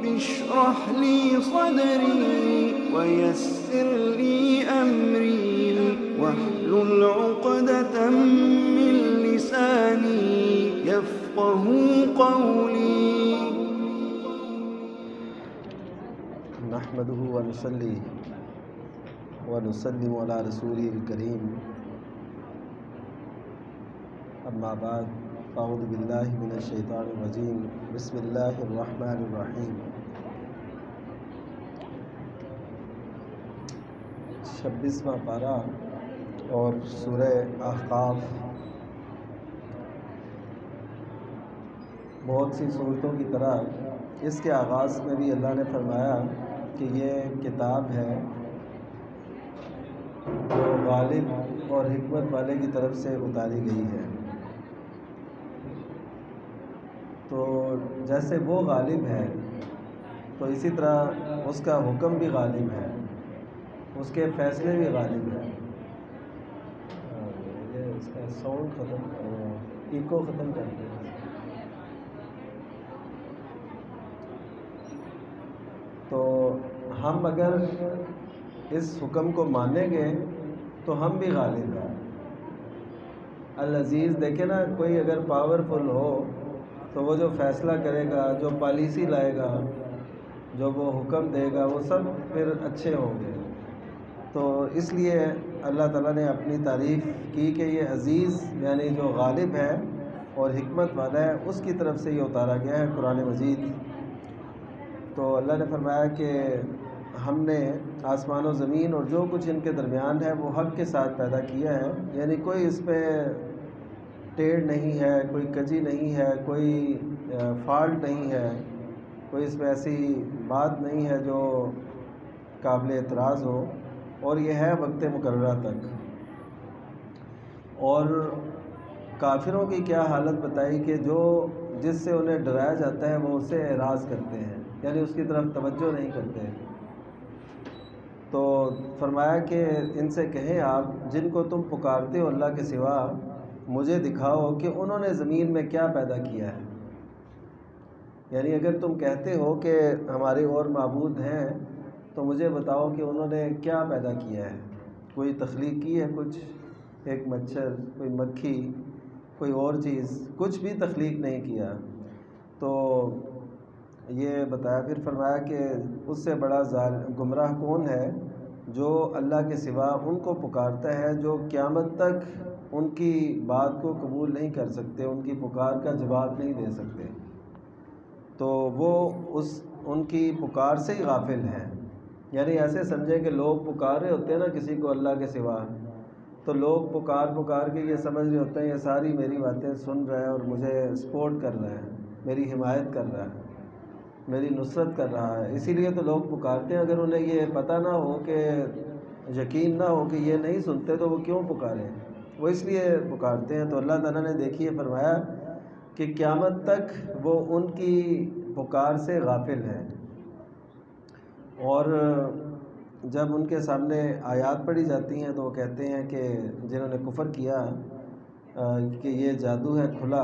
اشرح لي صدري ويسر لي أمري واحلل عقدة من لساني يفقه قولي. نحمده ونصلي ونسلم على رسوله الكريم، اما بعد، اعوذ باللہ من الشیطان الرجیم، بسم اللہ الرحمن الرحیم۔ 26واں پارہ اور سورہ احقاف بہت سی صورتوں کی طرح اس کے آغاز میں بھی اللہ نے فرمایا کہ یہ کتاب ہے جو غالب اور حکمت والے کی طرف سے اتاری گئی ہے۔ تو جیسے وہ غالب ہے تو اسی طرح اس کا حکم بھی غالب ہے، اس کے فیصلے بھی غالب ہیں۔ یہ اس کا ساؤنڈ ایکو ختم کر دیں۔ تو ہم اگر اس حکم کو مانیں گے تو ہم بھی غالب ہیں۔ العزیز، دیکھیں نا، کوئی اگر پاورفل ہو تو وہ جو فیصلہ کرے گا، جو پالیسی لائے گا، جو وہ حکم دے گا، وہ سب پھر اچھے ہوں گے۔ تو اس لیے اللہ تعالیٰ نے اپنی تعریف کی کہ یہ عزیز یعنی جو غالب ہے اور حکمت والا ہے، اس کی طرف سے یہ اتارا گیا ہے قرآن مجید۔ تو اللہ نے فرمایا کہ ہم نے آسمان و زمین اور جو کچھ ان کے درمیان ہے وہ حق کے ساتھ پیدا کیا ہے، یعنی کوئی اس پہ ٹیڑھ نہیں ہے، کوئی کجی نہیں ہے، کوئی فالٹ نہیں ہے، کوئی اس میں ایسی بات نہیں ہے جو قابل اعتراض ہو، اور یہ ہے وقت مقررہ تک۔ اور کافروں کی کیا حالت بتائی کہ جو جس سے انہیں ڈرایا جاتا ہے وہ اسے اعراض کرتے ہیں، یعنی اس کی طرف توجہ نہیں کرتے۔ تو فرمایا کہ ان سے کہیں آپ جن کو تم پکارتے ہو اللہ کے سوا، مجھے دکھاؤ کہ انہوں نے زمین میں کیا پیدا کیا ہے۔ یعنی اگر تم کہتے ہو کہ ہمارے اور معبود ہیں تو مجھے بتاؤ کہ انہوں نے کیا پیدا کیا ہے۔ کوئی تخلیق کی ہے کچھ؟ ایک مچھر، کوئی مکھی، کوئی اور چیز، کچھ بھی تخلیق نہیں کیا۔ تو یہ بتایا، پھر فرمایا کہ اس سے بڑا گمراہ کون ہے جو اللہ کے سوا ان کو پکارتا ہے جو قیامت تک ان کی بات کو قبول نہیں کر سکتے، ان کی پکار کا جواب نہیں دے سکتے۔ تو وہ ان کی پکار سے ہی غافل ہیں۔ یعنی ایسے سمجھیں کہ لوگ پکار رہے ہوتے ہیں نا کسی کو اللہ کے سوا، تو لوگ پکار کے یہ سمجھ رہے ہوتے ہیں یہ ساری میری باتیں سن رہا ہے اور مجھے سپورٹ کر رہا ہے، میری حمایت کر رہا ہے، میری نصرت کر رہا ہے، اسی لیے تو لوگ پکارتے ہیں۔ اگر انہیں یہ پتہ نہ ہو، کہ یقین نہ ہو کہ یہ نہیں سنتے تو وہ کیوں پکاریں؟ وہ اس لیے پکارتے ہیں۔ تو اللہ تعالیٰ نے دیکھیے فرمایا کہ قیامت تک وہ ان کی پکار سے غافل ہیں، اور جب ان کے سامنے آیات پڑھی جاتی ہیں تو وہ کہتے ہیں کہ جنہوں نے کفر کیا کہ یہ جادو ہے کھلا،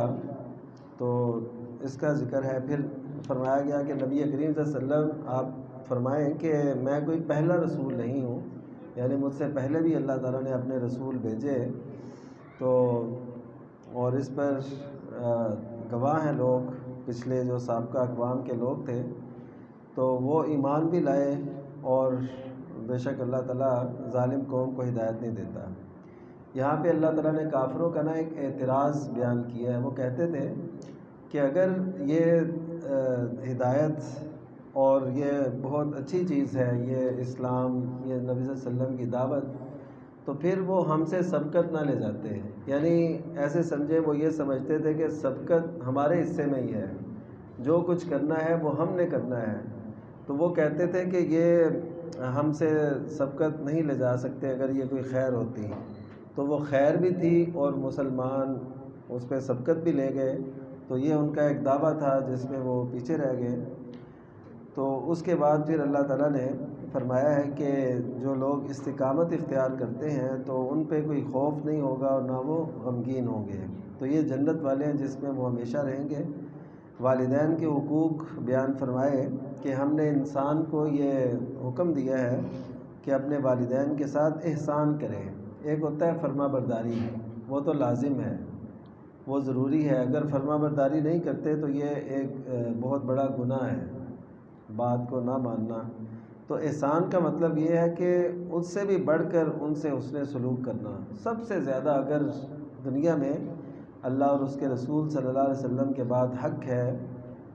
تو اس کا ذکر ہے۔ پھر فرمایا گیا کہ نبی کریم صلی اللہ علیہ وسلم آپ فرمائیں کہ میں کوئی پہلا رسول نہیں ہوں، یعنی مجھ سے پہلے بھی اللہ تعالیٰ نے اپنے رسول بھیجے، تو اور اس پر گواہ ہیں لوگ، پچھلے جو سابقہ اقوام کے لوگ تھے، تو وہ ایمان بھی لائے، اور بے شک اللہ تعالیٰ ظالم قوم کو ہدایت نہیں دیتا۔ یہاں پہ اللہ تعالیٰ نے کافروں کا ایک اعتراض بیان کیا ہے۔ وہ کہتے تھے کہ اگر یہ ہدایت اور یہ بہت اچھی چیز ہے، یہ اسلام، یہ نبی صلی اللہ علیہ وسلم کی دعوت، تو پھر وہ ہم سے سبقت نہ لے جاتے ہیں۔ یعنی ایسے سمجھے، وہ یہ سمجھتے تھے کہ سبقت ہمارے حصے میں ہی ہے، جو کچھ کرنا ہے وہ ہم نے کرنا ہے۔ تو وہ کہتے تھے کہ یہ ہم سے سبقت نہیں لے جا سکتے اگر یہ کوئی خیر ہوتی، تو وہ خیر بھی تھی اور مسلمان اس پہ سبقت بھی لے گئے، تو یہ ان کا ایک دعویٰ تھا جس میں وہ پیچھے رہ گئے۔ تو اس کے بعد پھر اللہ تعالیٰ نے فرمایا ہے کہ جو لوگ استقامت اختیار کرتے ہیں تو ان پہ کوئی خوف نہیں ہوگا اور نہ وہ غمگین ہوں گے، تو یہ جنت والے ہیں جس میں وہ ہمیشہ رہیں گے۔ والدین کے حقوق بیان فرمائے کہ ہم نے انسان کو یہ حکم دیا ہے کہ اپنے والدین کے ساتھ احسان کرے۔ ایک ہوتا ہے فرما برداری، وہ تو لازم ہے، وہ ضروری ہے، اگر فرما برداری نہیں کرتے تو یہ ایک بہت بڑا گناہ ہے، بات کو نہ ماننا۔ تو احسان کا مطلب یہ ہے کہ اس سے بھی بڑھ کر ان سے حسن سلوک کرنا۔ سب سے زیادہ اگر دنیا میں اللہ اور اس کے رسول صلی اللہ علیہ وسلم کے بعد حق ہے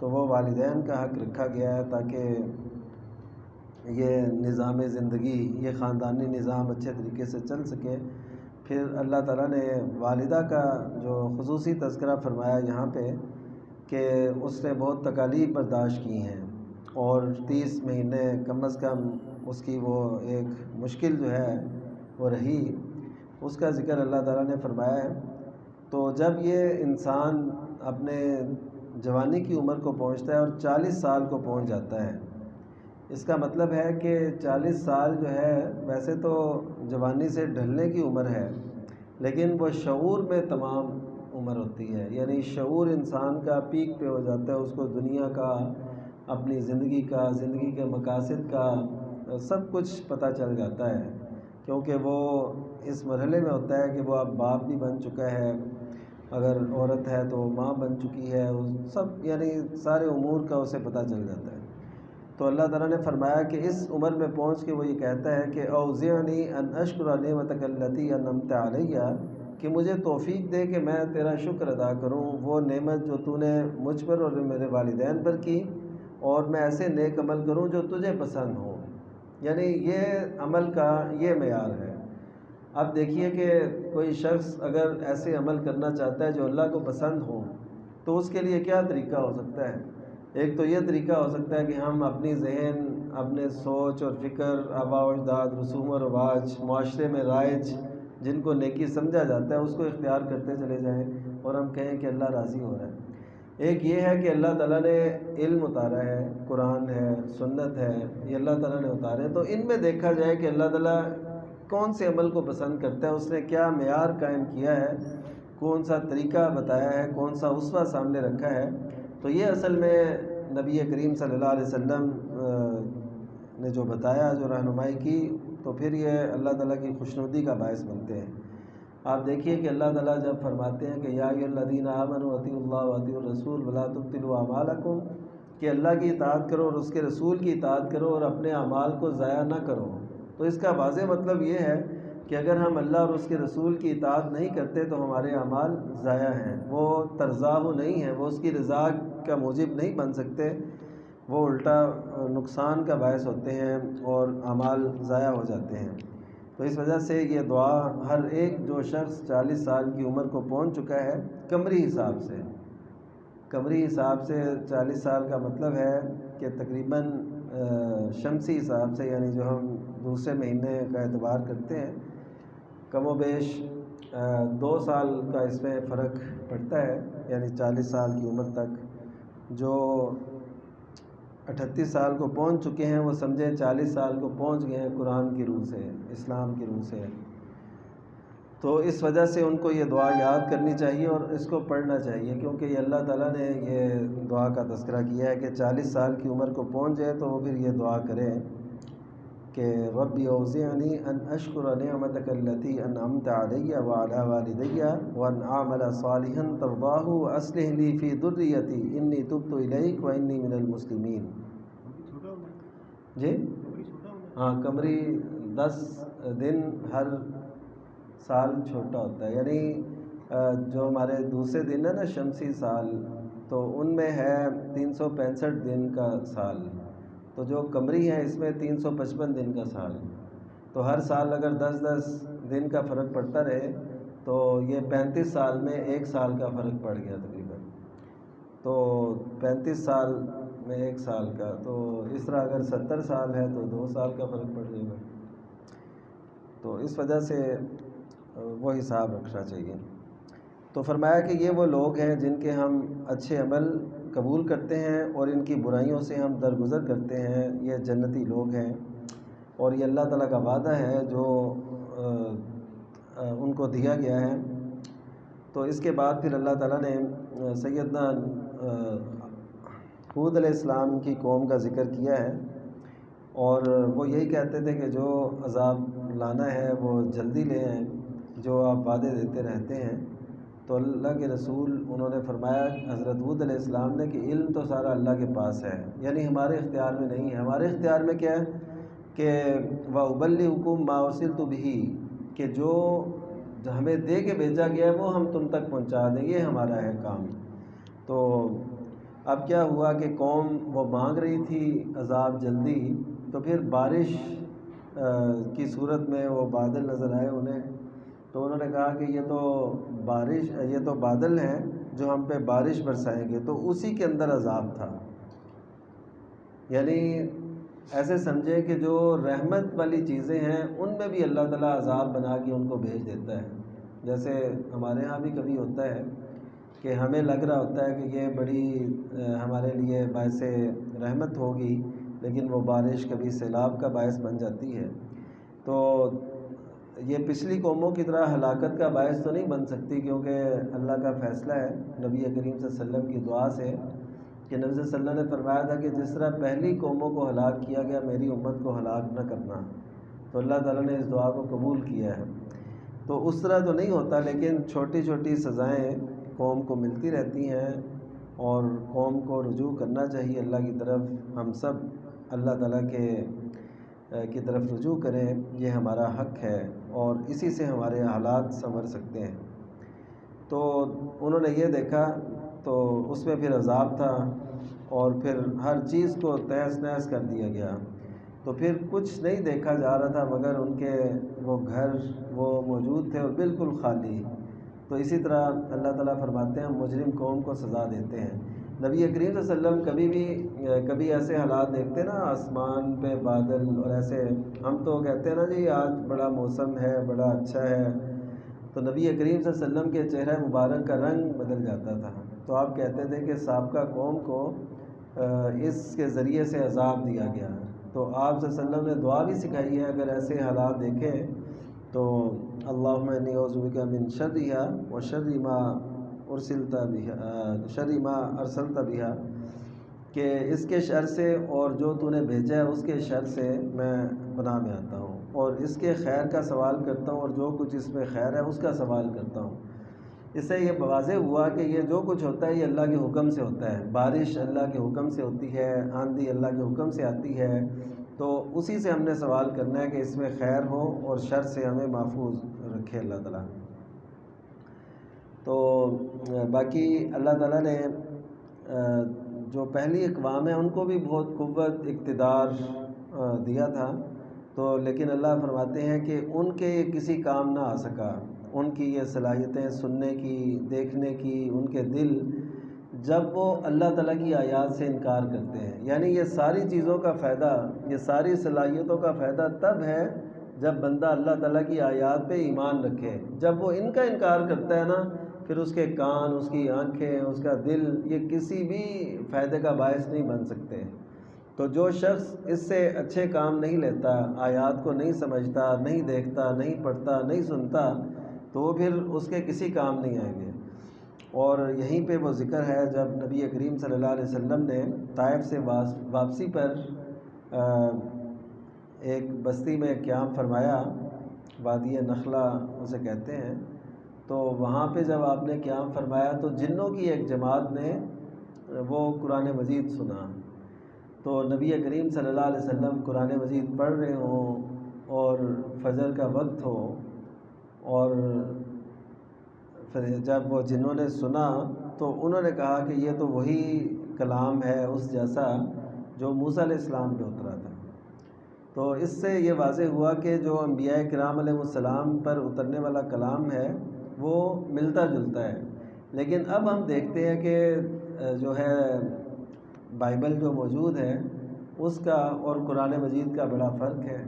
تو وہ والدین کا حق رکھا گیا ہے، تاکہ یہ نظام زندگی، یہ خاندانی نظام اچھے طریقے سے چل سکے۔ پھر اللہ تعالیٰ نے والدہ کا جو خصوصی تذکرہ فرمایا یہاں پہ کہ اس نے بہت تکالیف برداشت کی ہیں اور 30 مہینے کم از کم اس کی وہ ایک مشکل جو ہے وہ رہی، اس کا ذکر اللہ تعالیٰ نے فرمایا ہے۔ تو جب یہ انسان اپنے جوانی کی عمر کو پہنچتا ہے اور 40 سال کو پہنچ جاتا ہے، اس کا مطلب ہے کہ 40 سال جو ہے ویسے تو جوانی سے ڈھلنے کی عمر ہے، لیکن وہ شعور میں تمام عمر ہوتی ہے، یعنی شعور انسان کا پیک پہ ہو جاتا ہے، اس کو دنیا کا، اپنی زندگی کا، زندگی کے مقاصد کا سب کچھ پتہ چل جاتا ہے، کیونکہ وہ اس مرحلے میں ہوتا ہے کہ وہ اب باپ بھی بن چکا ہے، اگر عورت ہے تو ماں بن چکی ہے، سب یعنی سارے امور کا اسے پتہ چل جاتا ہے۔ تو اللہ تعالیٰ نے فرمایا کہ اس عمر میں پہنچ کے وہ یہ کہتا ہے کہ اوزعنی ان اشکر نعمتک التی انعمت علیہ، کہ مجھے توفیق دے کہ میں تیرا شکر ادا کروں وہ نعمت جو تو نے مجھ پر اور میرے والدین پر کی، اور میں ایسے نیک عمل کروں جو تجھے پسند ہو۔ یعنی یہ عمل کا یہ معیار ہے۔ اب دیکھیے کہ کوئی شخص اگر ایسے عمل کرنا چاہتا ہے جو اللہ کو پسند ہو تو اس کے لیے کیا طریقہ ہو سکتا ہے؟ ایک تو یہ طریقہ ہو سکتا ہے کہ ہم اپنی ذہن، اپنے سوچ اور فکر، آباء و اجداد، رسوم و رواج، معاشرے میں رائج جن کو نیکی سمجھا جاتا ہے اس کو اختیار کرتے چلے جائیں اور ہم کہیں کہ اللہ راضی ہو رہا ہے۔ ایک یہ ہے کہ اللہ تعالیٰ نے علم اتارا ہے، قرآن ہے، سنت ہے، یہ اللہ تعالیٰ نے اتارے، تو ان میں دیکھا جائے کہ اللہ تعالیٰ کون سے عمل کو پسند کرتا ہے، اس نے کیا معیار قائم کیا ہے، کون سا طریقہ بتایا ہے، کون سا اسوہ سامنے رکھا ہے۔ تو یہ اصل میں نبی کریم صلی اللہ علیہ وسلم نے جو بتایا، جو رہنمائی کی، تو پھر یہ اللہ تعالیٰ کی خوشنودی کا باعث بنتے ہیں۔ آپ دیکھیے کہ اللہ تعالیٰ جب فرماتے ہیں کہ یا ایھا الذین آمنوا اطیعوا اللہ واطیعوا الرسول ولا تبطلوا اعمالکم، کہ اللہ کی اطاعت کرو اور اس کے رسول کی اطاعت کرو اور اپنے اعمال کو ضائع نہ کرو، تو اس کا واضح مطلب یہ ہے کہ اگر ہم اللہ اور اس کے رسول کی اطاعت نہیں کرتے تو ہمارے اعمال ضائع ہیں، وہ ترضاہ نہیں ہیں، وہ اس کی رضا کا موجب نہیں بن سکتے، وہ الٹا نقصان کا باعث ہوتے ہیں اور اعمال ضائع ہو جاتے ہیں۔ تو اس وجہ سے یہ دعا ہر ایک جو شخص 40 سال کی عمر کو پہنچ چکا ہے، قمری حساب سے 40 سال کا مطلب ہے کہ تقریباً شمسی حساب سے، یعنی جو ہم دوسرے مہینے کا اعتبار کرتے ہیں، کم و بیش 2 سال کا اس میں فرق پڑتا ہے، یعنی 40 سال کی عمر تک جو 38 سال کو پہنچ چکے ہیں وہ سمجھیں 40 سال کو پہنچ گئے ہیں قرآن کی روح سے، اسلام کی روح سے۔ تو اس وجہ سے ان کو یہ دعا یاد کرنی چاہیے اور اس کو پڑھنا چاہیے، کیونکہ یہ اللہ تعالیٰ نے یہ دعا کا تذکرہ کیا ہے کہ 40 سال کی عمر کو پہنچ جائے تو وہ پھر یہ دعا کرے کہ رب اوزعنی ان اشکر نعمتک التی انعمت علی وعلی والدی وان اعمل صالحا ترضاہ واصلح لی فی ذریتی انی تبت الیک وانی من المسلمین۔ جی ہاں، قمری 10 دن ہر سال چھوٹا ہوتا ہے، یعنی جو ہمارے دوسرے دن ہے نا شمسی سال، تو ان میں ہے 365 دن کا سال، تو جو قمری ہے اس میں 355 دن کا سال، تو ہر سال اگر 10 دن کا فرق پڑتا رہے تو یہ 35 سال میں 1 سال کا فرق پڑ گیا تقریباً، تو 35 سال میں 1 سال کا، تو اس طرح اگر 70 سال ہے تو 2 سال کا فرق پڑ جائے گا، تو اس وجہ سے وہ حساب رکھنا چاہیے۔ تو فرمایا کہ یہ وہ لوگ ہیں جن کے ہم اچھے عمل قبول کرتے ہیں اور ان کی برائیوں سے ہم درگزر کرتے ہیں، یہ جنتی لوگ ہیں، اور یہ اللہ تعالیٰ کا وعدہ ہے جو ان کو دیا گیا ہے۔ تو اس کے بعد پھر اللہ تعالیٰ نے سیدنا حود علیہ السلام کی قوم کا ذکر کیا ہے، اور وہ یہی کہتے تھے کہ جو عذاب لانا ہے وہ جلدی لے آئیں، جو آپ وعدے دیتے رہتے ہیں۔ تو اللہ کے رسول انہوں نے فرمایا حضرت حود علیہ السلام نے کہ علم تو سارا اللہ کے پاس ہے، یعنی ہمارے اختیار میں نہیں ہے۔ ہمارے اختیار میں کیا ہے کہ وَأُبَلِّغُكُم مَّا أُرسِلْتُ بِهِ، کہ جو ہمیں دے کے بھیجا گیا ہے وہ ہم تم تک پہنچا دیں، یہ ہمارا ہے کام۔ تو اب کیا ہوا کہ قوم وہ مانگ رہی تھی عذاب جلدی، تو پھر بارش کی صورت میں وہ بادل نظر آئے انہیں، تو انہوں نے کہا کہ یہ تو بادل ہیں جو ہم پہ بارش برسائیں گے، تو اسی کے اندر عذاب تھا۔ یعنی ایسے سمجھے کہ جو رحمت والی چیزیں ہیں ان میں بھی اللہ تعالیٰ عذاب بنا کے ان کو بھیج دیتا ہے۔ جیسے ہمارے ہاں بھی کبھی ہوتا ہے کہ ہمیں لگ رہا ہوتا ہے کہ یہ بڑی ہمارے لیے باعث رحمت ہوگی، لیکن وہ بارش کبھی سیلاب کا باعث بن جاتی ہے۔ تو یہ پچھلی قوموں کی طرح ہلاکت کا باعث تو نہیں بن سکتی، کیونکہ اللہ کا فیصلہ ہے نبی کریم صلی اللہ علیہ وسلم کی دعا سے کہ نبی صلی اللہ علیہ وسلم نے فرمایا تھا کہ جس طرح پہلی قوموں کو ہلاک کیا گیا میری امت کو ہلاک نہ کرنا، تو اللہ تعالیٰ نے اس دعا کو قبول کیا ہے۔ تو اس طرح تو نہیں ہوتا، لیکن چھوٹی چھوٹی سزائیں قوم کو ملتی رہتی ہیں، اور قوم کو رجوع کرنا چاہیے اللہ کی طرف۔ ہم سب اللہ تعالیٰ کی طرف رجوع کریں، یہ ہمارا حق ہے، اور اسی سے ہمارے حالات سنور سکتے ہیں۔ تو انہوں نے یہ دیکھا، تو اس میں پھر عذاب تھا، اور پھر ہر چیز کو تہس نہس کر دیا گیا۔ تو پھر کچھ نہیں دیکھا جا رہا تھا مگر ان کے وہ گھر وہ موجود تھے اور بالکل خالی۔ تو اسی طرح اللہ تعالیٰ فرماتے ہیں ہم مجرم قوم کو سزا دیتے ہیں۔ نبی کریم صلی اللہ علیہ وسلم کبھی ایسے حالات دیکھتے نا، آسمان پہ بادل اور ایسے، ہم تو کہتے ہیں نا جی آج بڑا موسم ہے، بڑا اچھا ہے، تو نبی کریم صلی اللہ علیہ وسلم کے چہرہ مبارک کا رنگ بدل جاتا تھا۔ تو آپ کہتے تھے کہ سابقہ قوم کو اس کے ذریعے سے عذاب دیا گیا۔ تو آپ صلی اللہ علیہ وسلم نے دعا بھی سکھائی ہے، اگر ایسے حالات دیکھیں تو اللہم انی اعوذ بک من شرھا وشر ما ارسلت بہا، کہ اس کے شر سے اور جو تو نے بھیجا ہے اس کے شر سے میں پناہ میں آتا ہوں، اور اس کے خیر کا سوال کرتا ہوں، اور جو کچھ اس میں خیر ہے اس کا سوال کرتا ہوں۔ اس سے یہ واضح ہوا کہ یہ جو کچھ ہوتا ہے یہ اللہ کے حکم سے ہوتا ہے، بارش اللہ کے حکم سے ہوتی ہے، آندھی اللہ کے حکم سے آتی ہے، تو اسی سے ہم نے سوال کرنا ہے کہ اس میں خیر ہو اور شر سے ہمیں محفوظ رکھے اللہ تعالیٰ۔ تو باقی اللہ تعالیٰ نے جو پہلی اقوام ہیں ان کو بھی بہت قوت اقتدار دیا تھا، تو لیکن اللہ فرماتے ہیں کہ ان کے یہ کسی کام نہ آ سکا، ان کی یہ صلاحیتیں سننے کی، دیکھنے کی، ان کے دل، جب وہ اللہ تعالیٰ کی آیات سے انکار کرتے ہیں۔ یعنی یہ ساری چیزوں کا فائدہ، یہ ساری صلاحیتوں کا فائدہ تب ہے جب بندہ اللہ تعالیٰ کی آیات پہ ایمان رکھے۔ جب وہ ان کا انکار کرتا ہے نا، پھر اس کے کان، اس کی آنکھیں، اس کا دل، یہ کسی بھی فائدے کا باعث نہیں بن سکتے۔ تو جو شخص اس سے اچھے کام نہیں لیتا، آیات کو نہیں سمجھتا، نہیں دیکھتا، نہیں پڑھتا، نہیں سنتا، تو وہ پھر اس کے کسی کام نہیں آئیں گے۔ اور یہیں پہ وہ ذکر ہے جب نبی کریم صلی اللہ علیہ وسلم نے طائف سے واپسی پر ایک بستی میں قیام فرمایا، وادی نخلہ اسے کہتے ہیں، تو وہاں پہ جب آپ نے قیام فرمایا تو جنوں کی ایک جماعت نے وہ قرآن مجید سنا۔ تو نبی کریم صلی اللہ علیہ وسلم قرآن مجید پڑھ رہے ہوں اور فجر کا وقت ہو، اور جب وہ جنہوں نے سنا تو انہوں نے کہا کہ یہ تو وہی کلام ہے اس جیسا جو موسیٰ علیہ السلام پہ اترا تھا۔ تو اس سے یہ واضح ہوا کہ جو انبیاء کرام علیہ السلام پر اترنے والا کلام ہے وہ ملتا جلتا ہے، لیکن اب ہم دیکھتے ہیں کہ جو ہے بائبل جو موجود ہے اس کا اور قرآن مجید کا بڑا فرق ہے،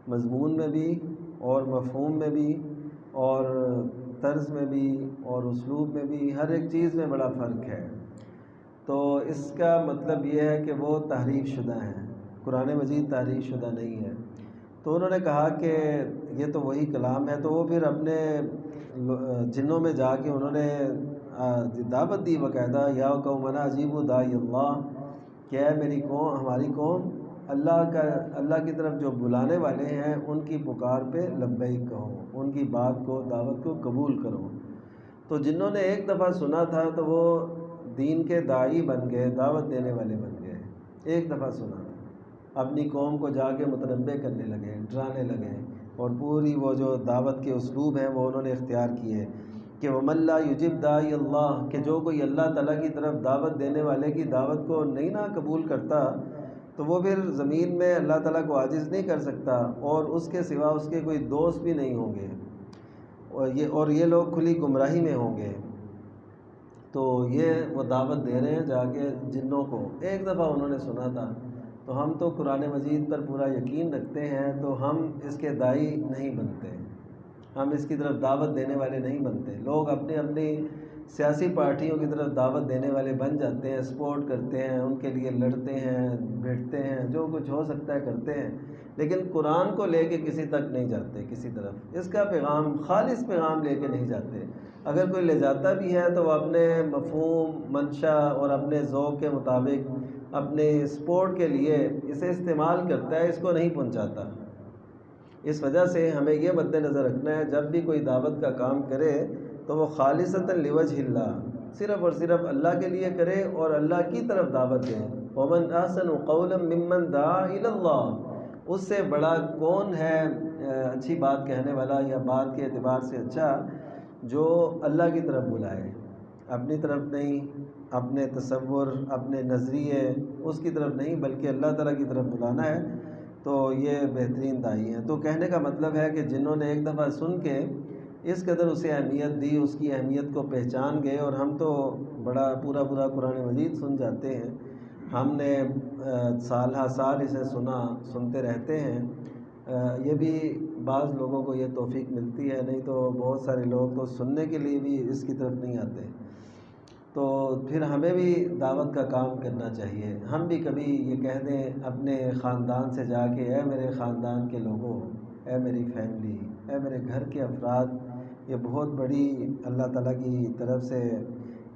مضمون میں بھی اور مفہوم میں بھی اور طرز میں بھی اور اسلوب میں بھی، ہر ایک چیز میں بڑا فرق ہے۔ تو اس کا مطلب یہ ہے کہ وہ تحریف شدہ ہیں، قرآن مجید تحریف شدہ نہیں ہے۔ تو انہوں نے کہا کہ یہ تو وہی کلام ہے، تو وہ پھر اپنے جنوں میں جا کے انہوں نے دعوت دی باقاعدہ، یا قومنا اجیبوا داعی اللہ، کہ اے میری قوم، ہماری قوم اللہ کی طرف جو بلانے والے ہیں ان کی پکار پہ لبیک کہو، ان کی بات کو، دعوت کو قبول کرو۔ تو جنہوں نے ایک دفعہ سنا تھا تو وہ دین کے داعی بن گئے، دعوت دینے والے بن گئے۔ ایک دفعہ سنا تھا، اپنی قوم کو جا کے متنبع کرنے لگے، ڈرانے لگے، اور پوری وہ جو دعوت کے اسلوب ہیں وہ انہوں نے اختیار کیے کہ وَمَن لَا يُجِبْ دَاعِيَ اللَّهِ، کہ جو کوئی اللہ تعالیٰ کی طرف دعوت دینے والے کی دعوت کو نہیں نہ قبول کرتا تو وہ پھر زمین میں اللہ تعالیٰ کو عاجز نہیں کر سکتا، اور اس کے سوا اس کے کوئی دوست بھی نہیں ہوں گے، اور یہ لوگ کھلی گمراہی میں ہوں گے۔ تو یہ وہ دعوت دے رہے ہیں جا کے جنوں کو، ایک دفعہ انہوں نے سنا تھا۔ تو ہم تو قرآن مجید پر پورا یقین رکھتے ہیں، تو ہم اس کے داعی نہیں بنتے، ہم اس کی طرف دعوت دینے والے نہیں بنتے۔ لوگ اپنی اپنی سیاسی پارٹیوں کی طرف دعوت دینے والے بن جاتے ہیں، سپورٹ کرتے ہیں، ان کے لیے لڑتے ہیں، بھیڑتے ہیں، جو کچھ ہو سکتا ہے کرتے ہیں، لیکن قرآن کو لے کے کسی تک نہیں جاتے، کسی طرف اس کا پیغام، خالص پیغام لے کے نہیں جاتے۔ اگر کوئی لے جاتا بھی ہے تو وہ اپنے مفہوم، منشا اور اپنے ذوق کے مطابق اپنے سپورٹ کے لیے اسے استعمال کرتا ہے، اس کو نہیں پہنچاتا۔ اس وجہ سے ہمیں یہ مد نظر رکھنا ہے، جب بھی کوئی دعوت کا کام کرے تو وہ خالصتاً لوجہ اللہ، صرف اور صرف اللہ کے لیے کرے اور اللہ کی طرف دعوت دے۔ وَمَنْ أَحْسَنُ قَوْلًا مِّمَّنْ دَعَا إِلَى اللَّهِ، اس سے بڑا کون ہے اچھی بات کہنے والا یا بات کے اعتبار سے اچھا، جو اللہ کی طرف بلائے، اپنی طرف نہیں، اپنے تصور، اپنے نظریے اس کی طرف نہیں، بلکہ اللہ تعالیٰ کی طرف بلانا ہے، تو یہ بہترین داعی ہیں۔ تو کہنے کا مطلب ہے کہ جنہوں نے ایک دفعہ سن کے اس قدر اسے اہمیت دی، اس کی اہمیت کو پہچان گئے، اور ہم تو پورا قرآن مجید سن جاتے ہیں، ہم نے سال ہا سال اسے سنتے رہتے ہیں۔ یہ بھی بعض لوگوں کو یہ توفیق ملتی ہے، نہیں تو بہت سارے لوگ تو سننے کے لیے بھی اس کی طرف نہیں آتے۔ تو پھر ہمیں بھی دعوت کا کام کرنا چاہیے۔ ہم بھی کبھی یہ کہہ دیں اپنے خاندان سے جا کے، اے میرے خاندان کے لوگوں، اے میری فیملی، اے میرے گھر کے افراد، یہ بہت بڑی اللہ تعالیٰ کی طرف سے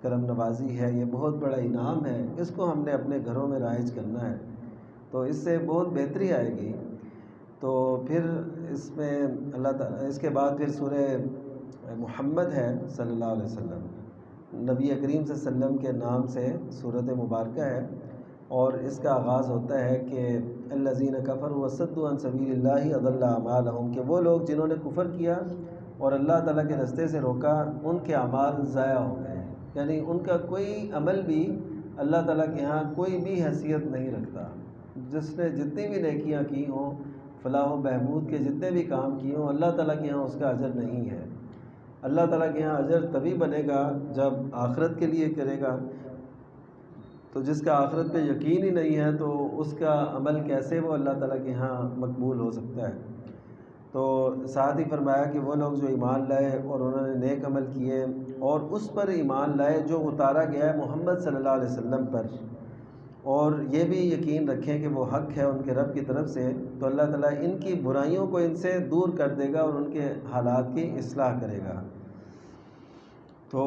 کرم نوازی ہے، یہ بہت بڑا انعام ہے، اس کو ہم نے اپنے گھروں میں رائج کرنا ہے، تو اس سے بہت بہتری آئے گی۔ تو پھر اس میں اللہ تعالیٰ، اس کے بعد پھر سورہ محمد ہے صلی اللہ علیہ وسلم، نبی کریم صلی اللہ علیہ وسلم کے نام سے سورۃ مبارکہ ہے، اور اس کا آغاز ہوتا ہے کہ الذین کفروا وصدوا عن سبیل اللہ اضل اعمالہم، کہ وہ لوگ جنہوں نے کفر کیا اور اللہ تعالیٰ کے رستے سے روکا، ان کے اعمال ضائع ہو گئے، یعنی ان کا کوئی عمل بھی اللہ تعالیٰ کے ہاں کوئی بھی حیثیت نہیں رکھتا۔ جس نے جتنی بھی نیکیاں کی ہوں، فلاح و بہبود کے جتنے بھی کام کیے ہوں، اللہ تعالیٰ کے ہاں اس کا اجر نہیں ہے۔ اللہ تعالیٰ کے ہاں اجر تبھی بنے گا جب آخرت کے لیے کرے گا، تو جس کا آخرت پہ یقین ہی نہیں ہے تو اس کا عمل کیسے وہ اللہ تعالیٰ کے ہاں مقبول ہو سکتا ہے۔ تو ساتھ ہی فرمایا کہ وہ لوگ جو ایمان لائے اور انہوں نے نیک عمل کیے اور اس پر ایمان لائے جو اتارا گیا ہے محمد صلی اللہ علیہ وسلم پر، اور یہ بھی یقین رکھیں کہ وہ حق ہے ان کے رب کی طرف سے، تو اللہ تعالیٰ ان کی برائیوں کو ان سے دور کر دے گا اور ان کے حالات کی اصلاح کرے گا۔ تو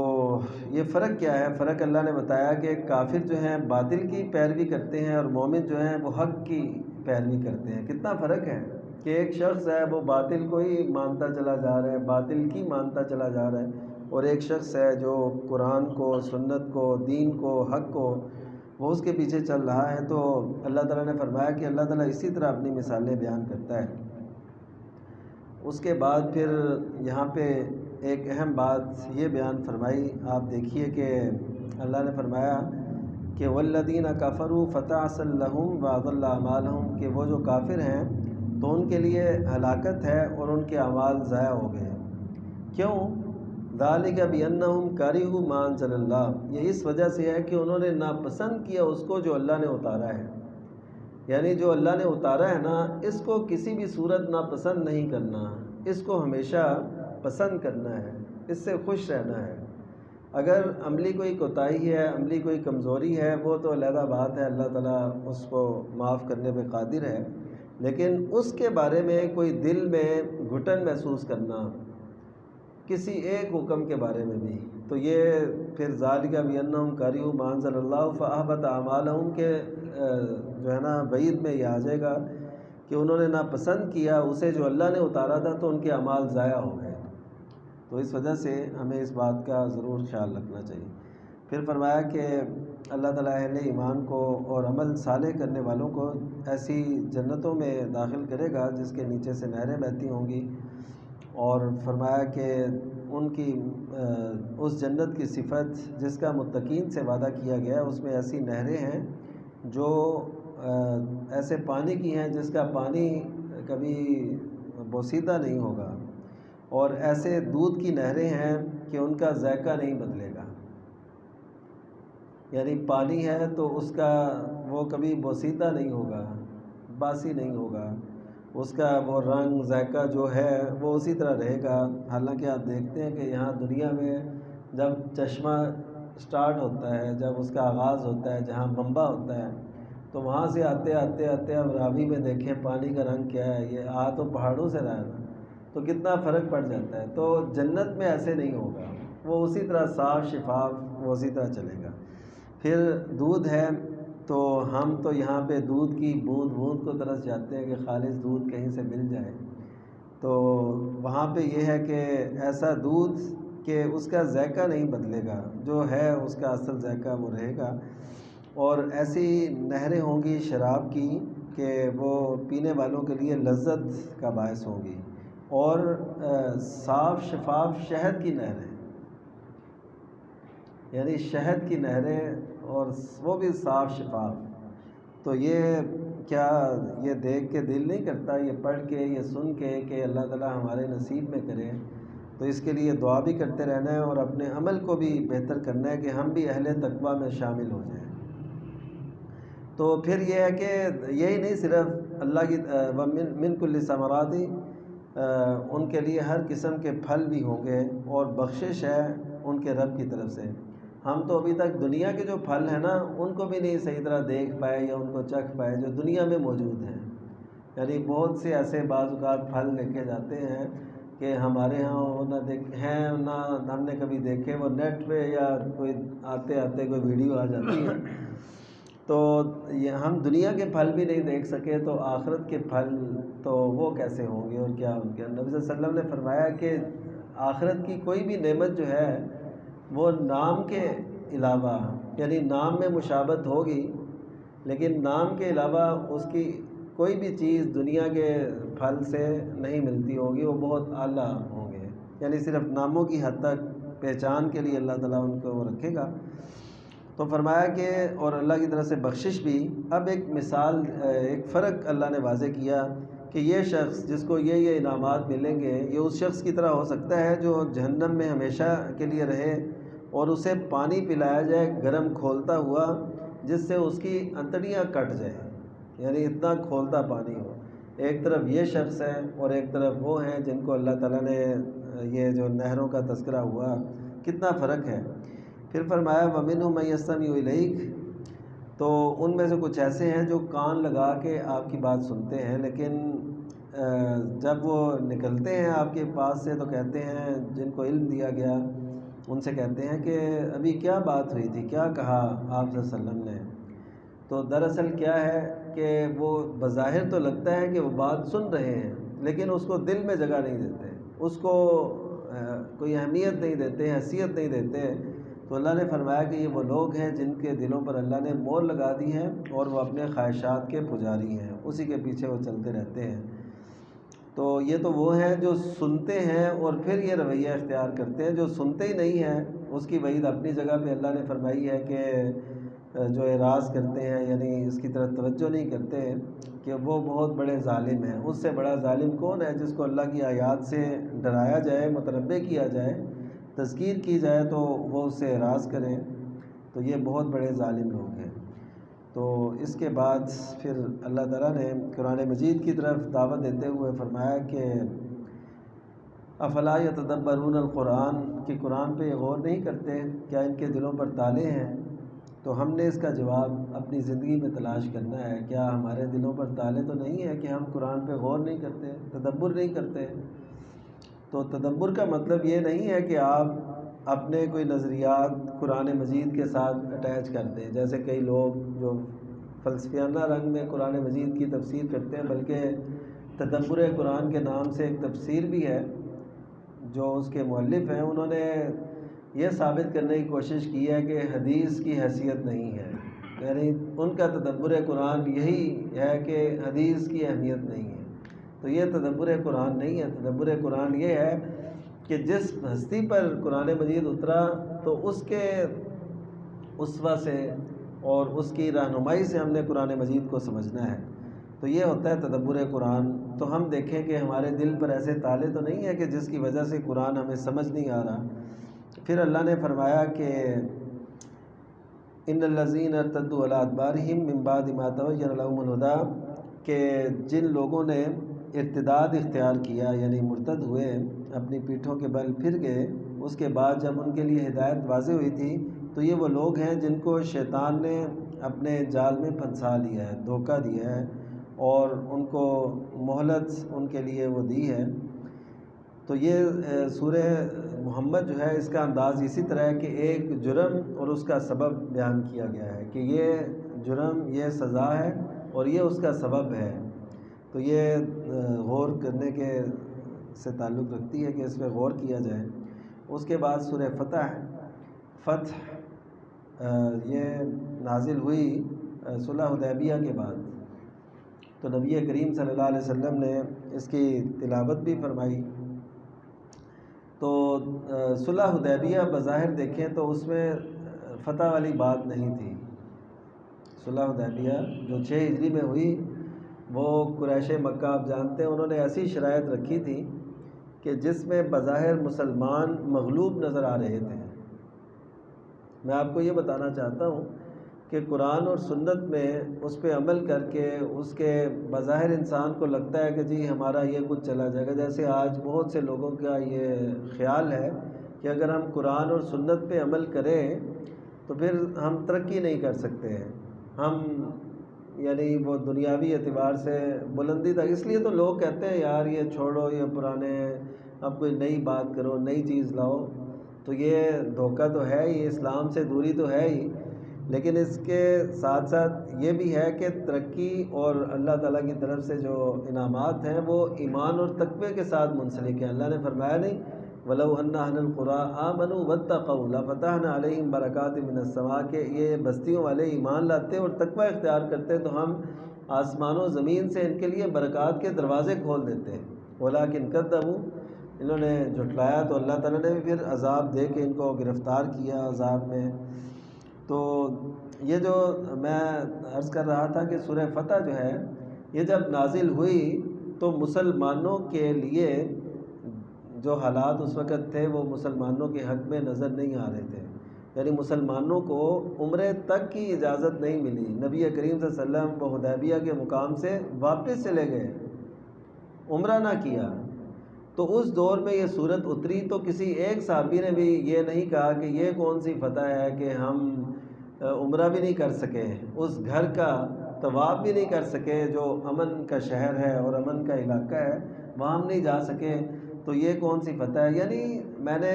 یہ فرق کیا ہے؟ فرق اللہ نے بتایا کہ کافر جو ہیں باطل کی پیروی کرتے ہیں اور مومن جو ہیں وہ حق کی پیروی کرتے ہیں۔ کتنا فرق ہے کہ ایک شخص ہے وہ باطل کو ہی مانتا چلا جا رہا ہے، باطل کی مانتا چلا جا رہا ہے، اور ایک شخص ہے جو قرآن کو، سنت کو، دین کو، حق کو، وہ اس کے پیچھے چل رہا ہے۔ تو اللہ تعالیٰ نے فرمایا کہ اللہ تعالیٰ اسی طرح اپنی مثالیں بیان کرتا ہے۔ اس کے بعد پھر یہاں پہ ایک اہم بات یہ بیان فرمائی، آپ دیکھیے کہ اللہ نے فرمایا کہ والذین کفروا فتعسا لہم واضل اعمالہم، کہ وہ جو کافر ہیں تو ان کے لیے ہلاکت ہے اور ان کے اعمال ضائع ہو گئے۔ کیوں؟ ذالک بانہم کرہوا ما انزل اللہ، یہ اس وجہ سے ہے کہ انہوں نے ناپسند کیا اس کو جو اللہ نے اتارا ہے، یعنی جو اللہ نے اتارا ہے نا، اس کو کسی بھی صورت ناپسند نہیں کرنا، اس کو ہمیشہ پسند کرنا ہے، اس سے خوش رہنا ہے۔ اگر عملی کوئی کوتاہی ہے، عملی کوئی کمزوری ہے، وہ تو علیحدہ بات ہے، اللہ تعالیٰ اس کو معاف کرنے پہ قادر ہے، لیکن اس کے بارے میں کوئی دل میں گھٹن محسوس کرنا، کسی ایک حکم کے بارے میں بھی، تو یہ پھر ذالک بانہم کرہوا ما انزل اللہ فاحبط اعمالہم کے جو ہے نا وعید میں یہ آ جائے گا کہ انہوں نے ناپسند کیا اسے جو اللہ نے اتارا تھا تو ان کے اعمال ضائع ہو گئے۔ تو اس وجہ سے ہمیں اس بات کا ضرور خیال رکھنا چاہیے۔ پھر فرمایا کہ اللہ تعالیٰ اہل ایمان کو اور عمل صالح کرنے والوں کو ایسی جنتوں میں داخل کرے گا جس کے نیچے سے نہریں بہتی ہوں گی، اور فرمایا کہ ان کی اس جنت کی صفت جس کا متقین سے وعدہ کیا گیا ہے اس میں ایسی نہریں ہیں جو ایسے پانی کی ہیں جس کا پانی کبھی بوسیدہ نہیں ہوگا، اور ایسے دودھ کی نہریں ہیں کہ ان کا ذائقہ نہیں بدلے گا۔ یعنی پانی ہے تو اس کا وہ کبھی بوسیدہ نہیں ہوگا، باسی نہیں ہوگا، اس کا وہ رنگ ذائقہ جو ہے وہ اسی طرح رہے گا۔ حالانکہ آپ دیکھتے ہیں کہ یہاں دنیا میں جب چشمہ سٹارٹ ہوتا ہے، جب اس کا آغاز ہوتا ہے، جہاں منبع ہوتا ہے، تو وہاں سے آتے آتے آتے اب راوی میں دیکھیں پانی کا رنگ کیا ہے، یہ تو پہاڑوں سے رہا ہے، تو کتنا فرق پڑ جاتا ہے۔ تو جنت میں ایسے نہیں ہوگا، وہ اسی طرح صاف شفاف وہ اسی طرح چلے گا۔ پھر دودھ ہے تو ہم تو یہاں پہ دودھ کی بوند بوند کو ترس جاتے ہیں کہ خالص دودھ کہیں سے مل جائے، تو وہاں پہ یہ ہے کہ ایسا دودھ کہ اس کا ذائقہ نہیں بدلے گا، جو ہے اس کا اصل ذائقہ وہ رہے گا، اور ایسی نہریں ہوں گی شراب کی کہ وہ پینے والوں کے لیے لذت کا باعث ہوں گی، اور صاف شفاف شہد کی نہریں، یعنی شہد کی نہریں اور وہ بھی صاف شفاف۔ تو یہ کیا یہ دیکھ کے دل نہیں کرتا، یہ پڑھ کے یہ سن کے کہ اللہ تعالیٰ ہمارے نصیب میں کرے؟ تو اس کے لیے دعا بھی کرتے رہنا ہے اور اپنے عمل کو بھی بہتر کرنا ہے کہ ہم بھی اہل تقویٰ میں شامل ہو جائیں۔ تو پھر یہ ہے کہ یہی نہیں صرف اللہ کی من کل ثمرات، ان کے لیے ہر قسم کے پھل بھی ہوں گے اور بخشش ہے ان کے رب کی طرف سے۔ ہم تو ابھی تک دنیا کے جو پھل ہیں نا ان کو بھی نہیں صحیح طرح دیکھ پائے یا ان کو چکھ پائے جو دنیا میں موجود ہیں۔ یعنی بہت سے ایسے بعض اوقات پھل دیکھے جاتے ہیں کہ ہمارے ہاں وہ نہ ہیں نہ ہم نے کبھی دیکھے، وہ نیٹ پہ یا کوئی آتے آتے کوئی ویڈیو آ جاتی ہے، تو یہ ہم دنیا کے پھل بھی نہیں دیکھ سکے تو آخرت کے پھل تو وہ کیسے ہوں گے؟ اور کیا ان کے نبی صلی اللہ علیہ وسلم نے فرمایا کہ آخرت کی کوئی بھی نعمت جو ہے وہ نام کے علاوہ، یعنی نام میں مشابہت ہوگی لیکن نام کے علاوہ اس کی کوئی بھی چیز دنیا کے پھل سے نہیں ملتی ہوگی، وہ بہت اعلیٰ ہوں گے۔ یعنی صرف ناموں کی حد تک پہچان کے لیے اللہ تعالیٰ ان کو وہ رکھے گا۔ تو فرمایا کہ اور اللہ کی طرف سے بخشش بھی۔ اب ایک مثال، ایک فرق اللہ نے واضح کیا کہ یہ شخص جس کو یہ انعامات ملیں گے یہ اس شخص کی طرح ہو سکتا ہے جو جہنم میں ہمیشہ کے لیے رہے اور اسے پانی پلایا جائے گرم کھولتا ہوا جس سے اس کی انتڑیاں کٹ جائیں، یعنی اتنا کھولتا پانی ہو۔ ایک طرف یہ شخص ہے اور ایک طرف وہ ہیں جن کو اللہ تعالیٰ نے یہ جو نہروں کا تذکرہ ہوا، کتنا فرق ہے۔ پھر فرمایا وَمِنْهُم مَن يَسْتَمِعُ إِلَيْكَ، تو ان میں سے کچھ ایسے ہیں جو کان لگا کے آپ کی بات سنتے ہیں، لیکن جب وہ نکلتے ہیں آپ کے پاس سے تو کہتے ہیں جن کو علم دیا گیا ان سے کہتے ہیں کہ ابھی کیا بات ہوئی تھی، کیا کہا آپ صلی اللہ علیہ وسلم نے؟ تو دراصل کیا ہے کہ وہ بظاہر تو لگتا ہے کہ وہ بات سن رہے ہیں لیکن اس کو دل میں جگہ نہیں دیتے، اس کو کوئی اہمیت نہیں دیتے، حیثیت نہیں دیتے۔ تو اللہ نے فرمایا کہ یہ وہ لوگ ہیں جن کے دلوں پر اللہ نے مہر لگا دی ہے اور وہ اپنے خواہشات کے پجاری ہیں، اسی کے پیچھے وہ چلتے رہتے ہیں۔ تو یہ تو وہ ہیں جو سنتے ہیں اور پھر یہ رویہ اختیار کرتے ہیں، جو سنتے ہی نہیں ہیں اس کی وعید اپنی جگہ پہ اللہ نے فرمائی ہے کہ جو اعراض کرتے ہیں یعنی اس کی طرف توجہ نہیں کرتے کہ وہ بہت بڑے ظالم ہیں۔ اس سے بڑا ظالم کون ہے؟ جس کو اللہ کی آیات سے ڈرایا جائے، متنبہ کیا جائے، تذکیر کی جائے تو وہ اس سے اعراض کریں، تو یہ بہت بڑے ظالم لوگ ہیں۔ تو اس کے بعد پھر اللہ تعالیٰ نے قرآن مجید کی طرف دعوت دیتے ہوئے فرمایا کہ افلا یتدبرون القرآن، کہ قرآن پہ غور نہیں کرتے، کیا ان کے دلوں پر تالے ہیں؟ تو ہم نے اس کا جواب اپنی زندگی میں تلاش کرنا ہے، کیا ہمارے دلوں پر تالے تو نہیں ہیں کہ ہم قرآن پہ غور نہیں کرتے، تدبر نہیں کرتے؟ تو تدبر کا مطلب یہ نہیں ہے کہ آپ اپنے کوئی نظریات قرآن مجید کے ساتھ اٹیچ کر دیں، جیسے کئی لوگ جو فلسفیانہ رنگ میں قرآن مجید کی تفسیر کرتے ہیں، بلکہ تدبر قرآن کے نام سے ایک تفسیر بھی ہے جو اس کے مؤلف ہیں، انہوں نے یہ ثابت کرنے کی کوشش کی ہے کہ حدیث کی حیثیت نہیں ہے، یعنی ان کا تدبر قرآن یہی ہے کہ حدیث کی اہمیت نہیں ہے۔ تو یہ تدبر قرآن نہیں ہے، تدبر قرآن یہ ہے کہ جس ہستی پر قرآن مجید اترا تو اس کے اسوہ سے اور اس کی رہنمائی سے ہم نے قرآن مجید کو سمجھنا ہے، تو یہ ہوتا ہے تدبر قرآن۔ تو ہم دیکھیں کہ ہمارے دل پر ایسے تالے تو نہیں ہے کہ جس کی وجہ سے قرآن ہمیں سمجھ نہیں آ رہا۔ پھر اللہ نے فرمایا کہ ان الذین ارتدوا علی ادبارہم من بعد ما تبین لہم الہدی، کہ جن لوگوں نے ارتداد اختیار کیا یعنی مرتد ہوئے، اپنی پیٹھوں کے بل پھر گئے، اس کے بعد جب ان کے لیے ہدایت واضح ہوئی تھی، تو یہ وہ لوگ ہیں جن کو شیطان نے اپنے جال میں پھنسا لیا ہے، دھوکہ دیا ہے اور ان کو مہلت ان کے لیے وہ دی ہے۔ تو یہ سورہ محمد جو ہے اس کا انداز اسی طرح ہے کہ ایک جرم اور اس کا سبب بیان کیا گیا ہے کہ یہ جرم، یہ سزا ہے اور یہ اس کا سبب ہے۔ تو یہ غور کرنے کے سے تعلق رکھتی ہے کہ اس پہ غور کیا جائے۔ اس کے بعد سورہ فتح یہ نازل ہوئی صلح حدیبیہ کے بعد، تو نبی کریم صلی اللہ علیہ وسلم نے اس کی تلاوت بھی فرمائی۔ تو صلح حدیبیہ بظاہر دیکھیں تو اس میں فتح والی بات نہیں تھی۔ صلح حدیبیہ جو 6 ہجری میں ہوئی، وہ قریش مکہ آپ جانتے ہیں انہوں نے ایسی شرائط رکھی تھی کہ جس میں بظاہر مسلمان مغلوب نظر آ رہے تھے۔ میں آپ کو یہ بتانا چاہتا ہوں کہ قرآن اور سنت میں اس پہ عمل کر کے اس کے بظاہر انسان کو لگتا ہے کہ جی ہمارا یہ کچھ چلا جائے گا، جیسے آج بہت سے لوگوں کا یہ خیال ہے کہ اگر ہم قرآن اور سنت پہ عمل کریں تو پھر ہم ترقی نہیں کر سکتے، ہم یعنی وہ دنیاوی اعتبار سے بلندی تک، اس لیے تو لوگ کہتے ہیں یار یہ چھوڑو، یہ پرانے، اب کوئی نئی بات کرو، نئی چیز لاؤ۔ تو یہ دھوکہ تو ہے ہی، اسلام سے دوری تو ہے ہی، لیکن اس کے ساتھ ساتھ یہ بھی ہے کہ ترقی اور اللہ تعالیٰ کی طرف سے جو انعامات ہیں وہ ایمان اور تقوی کے ساتھ منسلک ہیں۔ اللہ نے فرمایا نہیں وَلَوْ أَنَّ أَهْلَ الْقُرَىٰ آمَنُوا وَاتَّقَوْا لَفَتَحْنَا عَلَيْهِمْ بَرَكَاتٍ مِّنَ السَّمَاءِ، کہ یہ بستیوں والے ایمان لاتے اور تقوی اختیار کرتے تو ہم آسمان و زمین سے ان کے لیے برکات کے دروازے کھول دیتے۔ وَلَٰكِنْ كَذَّبُوا، انہوں نے جھٹلایا تو اللہ تعالیٰ نے بھی پھر عذاب دے کے ان کو گرفتار کیا عذاب میں۔ تو یہ جو میں عرض کر رہا تھا کہ سورہ فتح جو ہے یہ جب نازل ہوئی تو مسلمانوں کے لیے جو حالات اس وقت تھے وہ مسلمانوں کے حق میں نظر نہیں آ رہے تھے، یعنی مسلمانوں کو عمرے تک کی اجازت نہیں ملی۔ نبی کریم صلی اللہ علیہ وسلم وہ حدیبیہ کے مقام سے واپس چلے گئے، عمرہ نہ کیا۔ تو اس دور میں یہ صورت اتری تو کسی ایک صحابی نے بھی یہ نہیں کہا کہ یہ کون سی فتح ہے کہ ہم عمرہ بھی نہیں کر سکے، اس گھر کا طواف بھی نہیں کر سکے جو امن کا شہر ہے اور امن کا علاقہ ہے، وہاں ہم نہیں جا سکے، تو یہ کون سی فتح ہے۔ یعنی میں نے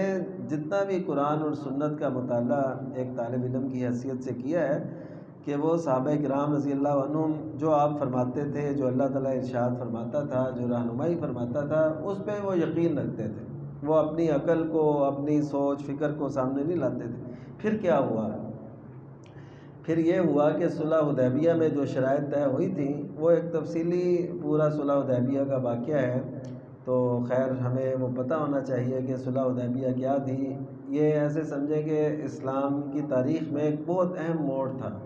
جتنا بھی قرآن اور سنت کا مطالعہ ایک طالب علم کی حیثیت سے کیا ہے کہ وہ صحابہ کرام رضی اللہ عنہم جو آپ فرماتے تھے، جو اللہ تعالیٰ ارشاد فرماتا تھا، جو رہنمائی فرماتا تھا، اس پہ وہ یقین رکھتے تھے، وہ اپنی عقل کو، اپنی سوچ فکر کو سامنے نہیں لاتے تھے۔ پھر کیا ہوا؟ پھر یہ ہوا کہ صلح حدیبیہ میں جو شرائط طے ہوئی تھیں وہ ایک تفصیلی پورا صلح حدیبیہ کا واقعہ ہے، تو خیر ہمیں وہ پتہ ہونا چاہیے کہ صلح حدیبیہ کیا تھی۔ یہ ایسے سمجھیں کہ اسلام کی تاریخ میں ایک بہت اہم موڑ تھا،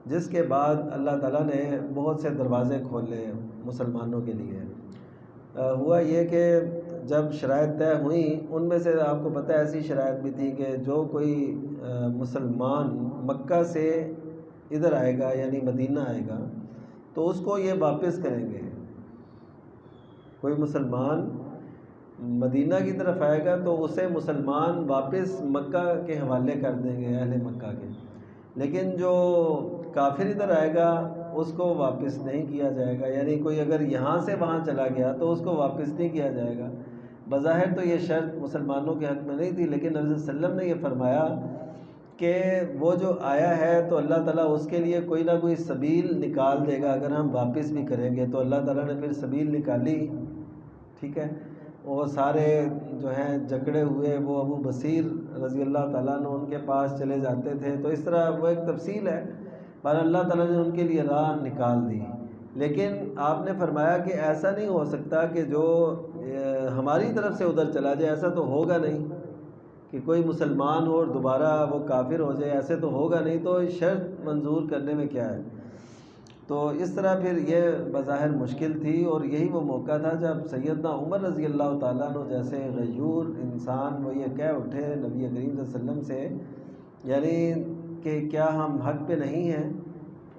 جس کے بعد اللہ تعالیٰ نے بہت سے دروازے کھولے مسلمانوں کے لیے۔ ہوا یہ کہ جب شرائط طے ہوئیں ان میں سے آپ کو پتہ ہے ایسی شرائط بھی تھی کہ جو کوئی مسلمان مکہ سے ادھر آئے گا یعنی مدینہ آئے گا تو اس کو یہ واپس کریں گے۔ کوئی مسلمان مدینہ کی طرف آئے گا تو اسے مسلمان واپس مکہ کے حوالے کر دیں گے، اہل مکہ کے، لیکن جو کافر ادھر آئے گا اس کو واپس نہیں کیا جائے گا، یعنی کوئی اگر یہاں سے وہاں چلا گیا تو اس کو واپس نہیں کیا جائے گا۔ بظاہر تو یہ شرط مسلمانوں کے حق میں نہیں تھی، لیکن نبی صلی اللہ علیہ وسلم نے یہ فرمایا کہ وہ جو آیا ہے تو اللہ تعالیٰ اس کے لیے کوئی نہ کوئی سبیل نکال دے گا، اگر ہم واپس بھی کریں گے تو اللہ تعالیٰ نے پھر سبیل نکالی، ٹھیک ہے۔ وہ سارے جو ہیں جکڑے ہوئے وہ ابو بصیر رضی اللہ تعالیٰ عنہ ان کے پاس چلے جاتے تھے، تو اس طرح وہ ایک تفصیل ہے، پر اللہ تعالیٰ نے ان کے لیے راہ نکال دی۔ لیکن آپ نے فرمایا کہ ایسا نہیں ہو سکتا کہ جو ہماری طرف سے ادھر چلا جائے، ایسا تو ہوگا نہیں کہ کوئی مسلمان ہو اور دوبارہ وہ کافر ہو جائے، ایسے تو ہوگا نہیں، تو شرط منظور کرنے میں کیا ہے۔ تو اس طرح پھر یہ بظاہر مشکل تھی، اور یہی وہ موقع تھا جب سیدنا عمر رضی اللہ تعالیٰ عنہ جیسے غیور انسان وہ یہ کہہ اٹھے نبی کریم صلی اللہ علیہ وسلم سے، یعنی کہ کیا ہم حق پہ نہیں ہیں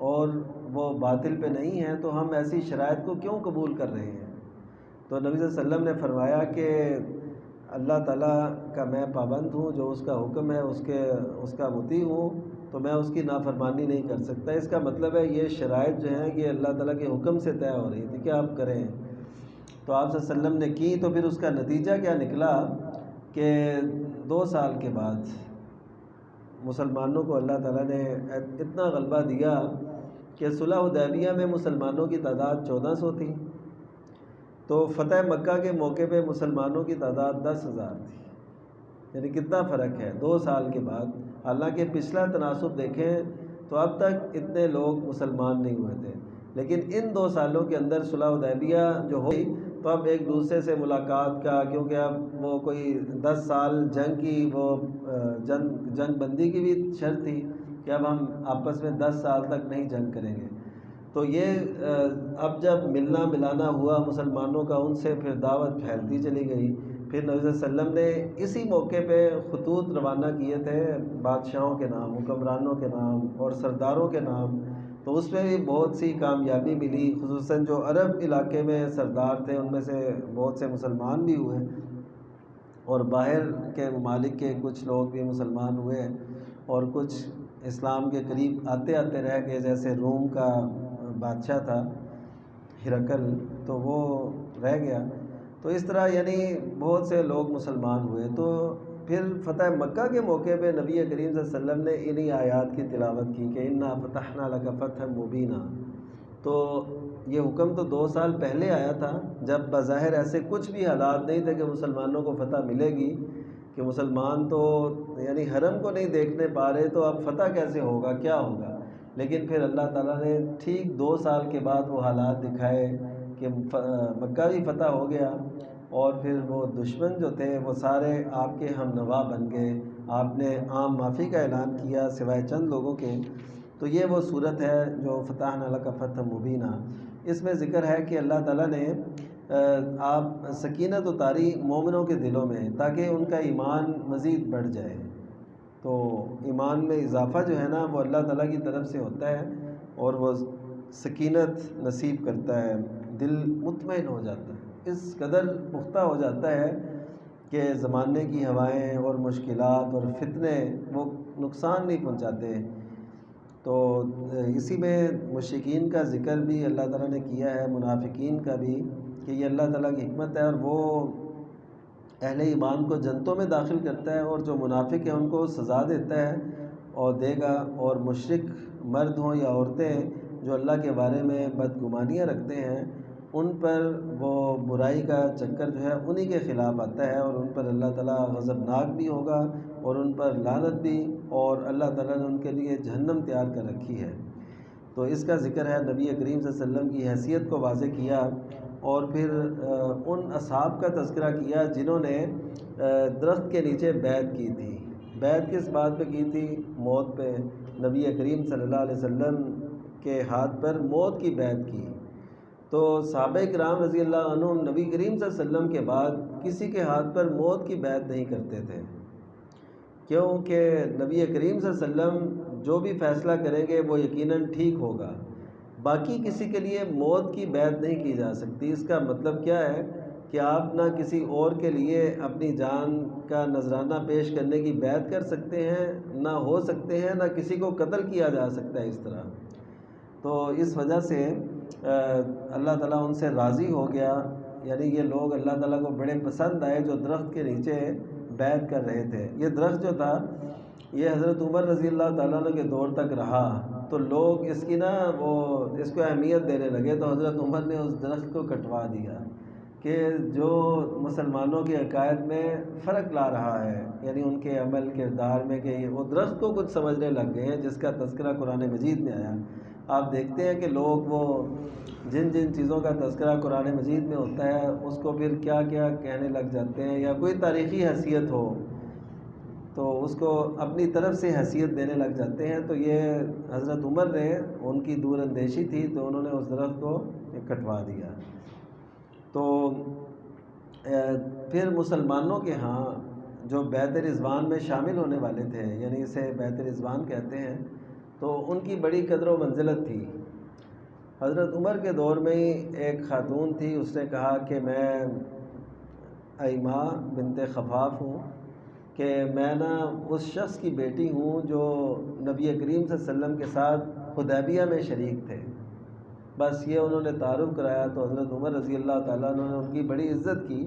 اور وہ باطل پہ نہیں ہیں، تو ہم ایسی شرائط کو کیوں قبول کر رہے ہیں۔ تو نبی صلی اللہ علیہ وسلم نے فرمایا کہ اللہ تعالیٰ کا میں پابند ہوں، جو اس کا حکم ہے اس کا مطیع ہوں، تو میں اس کی نافرمانی نہیں کر سکتا۔ اس کا مطلب ہے یہ شرائط جو ہیں یہ اللہ تعالیٰ کے حکم سے طے ہو رہی تھی کہ آپ کریں، تو آپ صلی اللہ علیہ وسلم نے کی، تو پھر اس کا نتیجہ کیا نکلا کہ 2 سال کے بعد مسلمانوں کو اللہ تعالیٰ نے اتنا غلبہ دیا کہ صلح حدیبیہ میں مسلمانوں کی تعداد 1400 تھی، تو فتح مکہ کے موقع پہ مسلمانوں کی تعداد 10,000 تھی، یعنی کتنا فرق ہے 2 سال کے بعد۔ حالانکہ پچھلا تناسب دیکھیں تو اب تک اتنے لوگ مسلمان نہیں ہوئے تھے، لیکن ان 2 سالوں کے اندر صلح حدیبیہ جو ہوئی تو اب ایک دوسرے سے ملاقات کا، کیونکہ اب وہ کوئی 10 سال جنگ کی وہ جنگ بندی کی بھی شرط تھی کہ اب ہم آپس میں 10 سال تک نہیں جنگ کریں گے، تو یہ اب جب ملنا ملانا ہوا مسلمانوں کا ان سے، پھر دعوت پھیلتی چلی گئی۔ پھر نبی صلی اللہ علیہ وسلم نے اسی موقع پہ خطوط روانہ کیے تھے بادشاہوں کے نام، حکمرانوں کے نام اور سرداروں کے نام، تو اس میں بھی بہت سی کامیابی ملی، خصوصاً جو عرب علاقے میں سردار تھے ان میں سے بہت سے مسلمان بھی ہوئے، اور باہر کے ممالک کے کچھ لوگ بھی مسلمان ہوئے، اور کچھ اسلام کے قریب آتے آتے رہ گئے، جیسے روم کا بادشاہ تھا ہرقل، تو وہ رہ گیا۔ تو اس طرح یعنی بہت سے لوگ مسلمان ہوئے۔ تو پھر فتح مکہ کے موقع پہ نبی کریم صلی اللہ علیہ وسلم نے انہی آیات کی تلاوت کی کہ انا فتحنا لک فتحا مبینا۔ تو یہ حکم تو 2 سال پہلے آیا تھا، جب بظاہر ایسے کچھ بھی حالات نہیں تھے کہ مسلمانوں کو فتح ملے گی، کہ مسلمان تو یعنی حرم کو نہیں دیکھنے پا رہے، تو اب فتح کیسے ہوگا، کیا ہوگا۔ لیکن پھر اللہ تعالیٰ نے ٹھیک 2 سال کے بعد وہ حالات دکھائے کہ مکہ بھی فتح ہو گیا، اور پھر وہ دشمن جو تھے وہ سارے آپ کے ہم نوا بن گئے، آپ نے عام معافی کا اعلان کیا سوائے چند لوگوں کے۔ تو یہ وہ صورت ہے جو فتحنا لک فتحا مبینا۔ اس میں ذکر ہے کہ اللہ تعالیٰ نے آپ سکینت اتاری مومنوں کے دلوں میں، تاکہ ان کا ایمان مزید بڑھ جائے۔ تو ایمان میں اضافہ جو ہے نا وہ اللہ تعالیٰ کی طرف سے ہوتا ہے، اور وہ سکینت نصیب کرتا ہے، دل مطمئن ہو جاتا ہے، اس قدر پختہ ہو جاتا ہے کہ زمانے کی ہوائیں اور مشکلات اور فتنے وہ نقصان نہیں پہنچاتے۔ تو اسی میں مشرکین کا ذکر بھی اللہ تعالیٰ نے کیا ہے، منافقین کا بھی، کہ یہ اللہ تعالیٰ کی حکمت ہے، اور وہ اہل ایمان کو جنتوں میں داخل کرتا ہے، اور جو منافق ہیں ان کو سزا دیتا ہے اور دے گا، اور مشرک مرد ہوں یا عورتیں جو اللہ کے بارے میں بدگمانیاں رکھتے ہیں، ان پر وہ برائی کا چکر جو ہے انہی کے خلاف آتا ہے، اور ان پر اللہ تعالیٰ غضبناک بھی ہوگا، اور ان پر لعنت بھی، اور اللہ تعالیٰ نے ان کے لیے جہنم تیار کر رکھی ہے۔ تو اس کا ذکر ہے، نبی کریم صلی اللہ علیہ وسلم کی حیثیت کو واضح کیا، اور پھر ان اصحاب کا تذکرہ کیا جنہوں نے درخت کے نیچے بیعت کی تھی۔ بیعت کس بات پہ کی تھی؟ موت پہ۔ نبی کریم صلی اللہ علیہ وسلم کے ہاتھ پر موت کی بیعت کی۔ تو صحابہ کرام رضی اللہ عنہم نبی کریم صلی اللہ علیہ وسلم کے بعد کسی کے ہاتھ پر موت کی بیعت نہیں کرتے تھے، کیونکہ نبی کریم صلی اللہ علیہ وسلم جو بھی فیصلہ کریں گے وہ یقیناً ٹھیک ہوگا، باقی کسی کے لیے موت کی بیعت نہیں کی جا سکتی۔ اس کا مطلب کیا ہے کہ آپ نہ کسی اور کے لیے اپنی جان کا نذرانہ پیش کرنے کی بیعت کر سکتے ہیں، نہ ہو سکتے ہیں، نہ کسی کو قتل کیا جا سکتا ہے اس طرح۔ تو اس وجہ سے اللہ تعالیٰ ان سے راضی ہو گیا، یعنی یہ لوگ اللہ تعالیٰ کو بڑے پسند آئے جو درخت کے نیچے بیعت کر رہے تھے۔ یہ درخت جو تھا یہ حضرت عمر رضی اللہ تعالیٰ عنہ کے دور تک رہا، تو لوگ اس کی اس کو اہمیت دینے لگے، تو حضرت عمر نے اس درخت کو کٹوا دیا کہ جو مسلمانوں کے عقائد میں فرق لا رہا ہے، یعنی ان کے عمل کردار میں، کہ وہ درخت کو کچھ سمجھنے لگ گئے ہیں جس کا تذکرہ قرآن مجید میں آیا۔ آپ دیکھتے ہیں کہ لوگ وہ جن چیزوں کا تذکرہ قرآن مجید میں ہوتا ہے اس کو پھر کیا کیا کہنے لگ جاتے ہیں، یا کوئی تاریخی حیثیت ہو تو اس کو اپنی طرف سے حیثیت دینے لگ جاتے ہیں۔ تو یہ حضرت عمر نے، ان کی دور اندیشی تھی تو انہوں نے اس درخت کو کٹوا دیا۔ تو پھر مسلمانوں کے ہاں جو بیعت رضوان میں شامل ہونے والے تھے، یعنی اسے بیعت رضوان کہتے ہیں، تو ان کی بڑی قدر و منزلت تھی۔ حضرت عمر کے دور میں ہی ایک خاتون تھی، اس نے کہا کہ میں ایما بنت خفاف ہوں، کہ میں اس شخص کی بیٹی ہوں جو نبی کریم صلی اللہ علیہ وسلم کے ساتھ حدیبیہ میں شریک تھے۔ بس یہ انہوں نے تعارف کرایا تو حضرت عمر رضی اللہ تعالیٰ عنہ نے ان کی بڑی عزت کی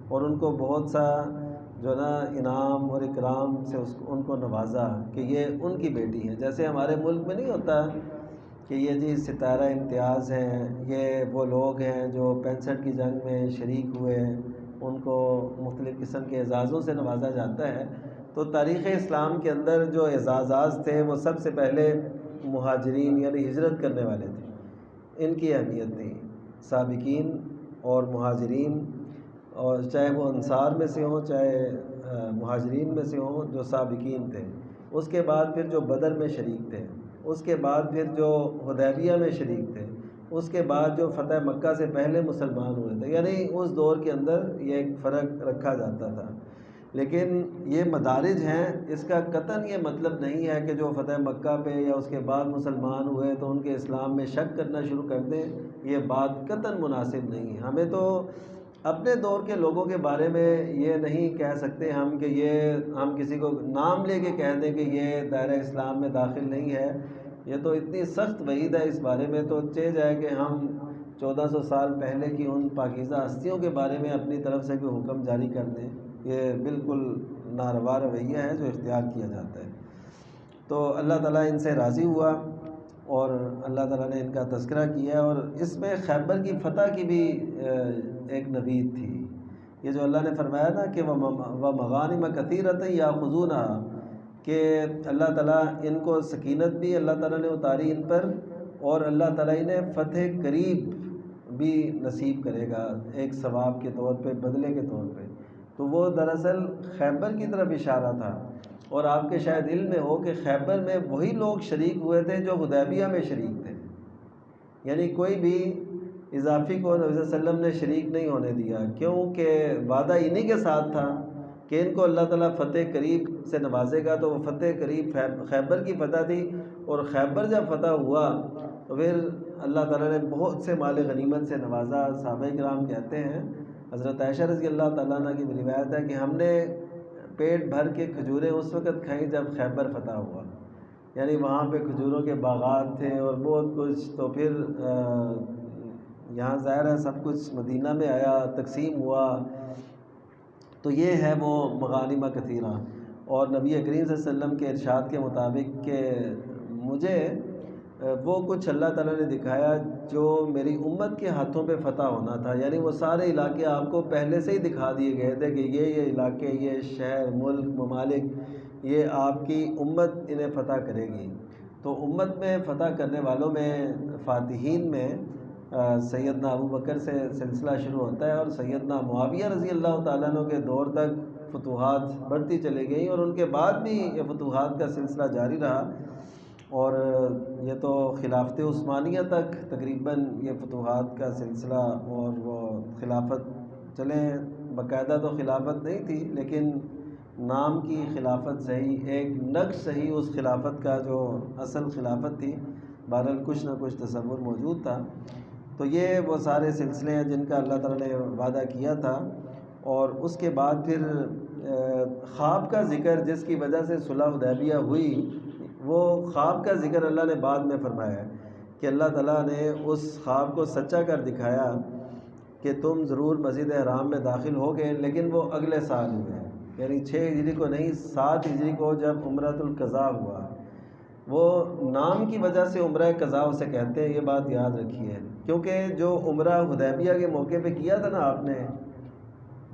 اور ان کو بہت سا انعام اور اکرام سے ان کو نوازا کہ یہ ان کی بیٹی ہے۔ جیسے ہمارے ملک میں نہیں ہوتا کہ یہ جی ستارہ امتیاز ہیں، یہ وہ لوگ ہیں جو 65 کی جنگ میں شریک ہوئے، ان کو مختلف قسم کے اعزازوں سے نوازا جاتا ہے۔ تو تاریخ اسلام کے اندر جو اعزازات تھے وہ سب سے پہلے مہاجرین یعنی ہجرت کرنے والے تھے، ان کی اہمیت تھی۔ سابقین اور مہاجرین، اور چاہے وہ انصار میں سے ہوں چاہے مہاجرین میں سے ہوں، جو سابقین تھے، اس کے بعد پھر جو بدر میں شریک تھے، اس کے بعد پھر جو حدیبیہ میں شریک تھے، اس کے بعد جو فتح مکہ سے پہلے مسلمان ہوئے تھے، یعنی اس دور کے اندر یہ ایک فرق رکھا جاتا تھا۔ لیکن یہ مدارج ہیں، اس کا قطعاً یہ مطلب نہیں ہے کہ جو فتح مکہ پہ یا اس کے بعد مسلمان ہوئے تو ان کے اسلام میں شک کرنا شروع کر دیں، یہ بات قطعاً مناسب نہیں ہے۔ ہمیں تو اپنے دور کے لوگوں کے بارے میں یہ نہیں کہہ سکتے ہم کہ یہ ہم کسی کو نام لے کے کہہ دیں کہ یہ دائرہ اسلام میں داخل نہیں ہے، یہ تو اتنی سخت وعید ہے اس بارے میں، تو چہ جائے کہ ہم 1400 سال پہلے کی ان پاکیزہ ہستیوں کے بارے میں اپنی طرف سے کوئی حکم جاری کر دیں، یہ بالکل ناروا رویہ ہے جو اختیار کیا جاتا ہے۔ تو اللہ تعالیٰ ان سے راضی ہوا اور اللہ تعالیٰ نے ان کا تذکرہ کیا، اور اس میں خیبر کی فتح کی بھی ایک نوید تھی۔ یہ جو اللہ نے فرمایا نا کہ وَمَغَانِمَ كَثِيرَةً يَأْخُذُونَهَا، کہ اللہ تعالیٰ ان کو سکینت بھی اللہ تعالیٰ نے اتاری ان پر، اور اللہ تعالیٰ انہیں فتح قریب بھی نصیب کرے گا ایک ثواب کے طور پہ، بدلے کے طور پہ۔ تو وہ دراصل خیبر کی طرف اشارہ تھا، اور آپ کے شاید علم میں ہو کہ خیبر میں وہی لوگ شریک ہوئے تھے جو حدیبیہ میں شریک تھے، یعنی کوئی بھی اضافی کو نبی صلی اللہ علیہ وسلم نے شریک نہیں ہونے دیا، کیونکہ وعدہ انہی کے ساتھ تھا کہ ان کو اللہ تعالیٰ فتح قریب سے نوازے گا۔ تو وہ فتح قریب خیبر کی فتح تھی، اور خیبر جب فتح ہوا تو پھر اللہ تعالیٰ نے بہت سے مال غنیمت سے نوازا۔ صحابہ کرام کہتے ہیں، حضرت عائشہ رضی اللہ تعالیٰ عنہ کی روایت ہے کہ ہم نے پیٹ بھر کے کھجوریں اس وقت کھائیں جب خیبر فتح ہوا، یعنی وہاں پہ کھجوروں کے باغات تھے اور بہت کچھ۔ تو پھر یہاں ظاہر ہے سب کچھ مدینہ میں آیا، تقسیم ہوا۔ تو یہ ہے وہ مغانم کثیرہ، اور نبی کریم صلی اللہ علیہ وسلم کے ارشاد کے مطابق کہ مجھے وہ کچھ اللہ تعالیٰ نے دکھایا جو میری امت کے ہاتھوں پہ فتح ہونا تھا، یعنی وہ سارے علاقے آپ کو پہلے سے ہی دکھا دیے گئے تھے کہ یہ علاقے، یہ شہر، ملک، ممالک، یہ آپ کی امت انہیں فتح کرے گی۔ تو امت میں فتح کرنے والوں میں فاتحین میں سیدنا ابو بکر سے سلسلہ شروع ہوتا ہے، اور سیدنا معاویہ رضی اللہ تعالیٰ عنہ کے دور تک فتوحات بڑھتی چلی گئیں، اور ان کے بعد بھی یہ فتوحات کا سلسلہ جاری رہا، اور یہ تو خلافت عثمانیہ تک تقریباً یہ فتوحات کا سلسلہ، اور وہ خلافت چلیں باقاعدہ تو خلافت نہیں تھی لیکن نام کی خلافت صحیح، ایک نقش صحیح اس خلافت کا جو اصل خلافت تھی، بہرحال کچھ نہ کچھ تصور موجود تھا۔ تو یہ وہ سارے سلسلے ہیں جن کا اللہ تعالیٰ نے وعدہ کیا تھا۔ اور اس کے بعد پھر خواب کا ذکر، جس کی وجہ سے صلح حدیبیہ ہوئی، وہ خواب کا ذکر اللہ نے بعد میں فرمایا ہے کہ اللہ تعالیٰ نے اس خواب کو سچا کر دکھایا کہ تم ضرور مسجد حرام میں داخل ہوگے، لیکن وہ اگلے سال ہوئے، یعنی 6 ہجری کو نہیں 7 ہجری کو جب عمرۃ القضاء ہوا۔ وہ نام کی وجہ سے عمرہ قضاء اسے کہتے ہیں، یہ بات یاد رکھیے، کیونکہ جو عمرہ حدیبیہ کے موقع پہ کیا تھا نا آپ نے،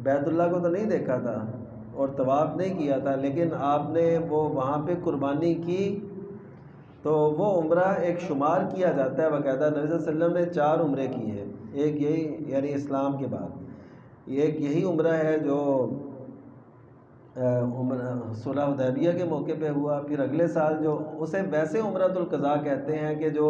بیت اللہ کو تو نہیں دیکھا تھا اور طواف نہیں کیا تھا، لیکن آپ نے وہ وہاں پہ قربانی کی، تو وہ عمرہ ایک شمار کیا جاتا ہے باقاعدہ۔ نبی صلی اللہ علیہ وسلم نے 4 عمرے کیے، ایک یہی یعنی اسلام کے بعد ایک یہی عمرہ ہے جو صلح حدیبیہ کے موقع پہ ہوا، پھر اگلے سال جو اسے ویسے عمرۃ القضاء کہتے ہیں کہ جو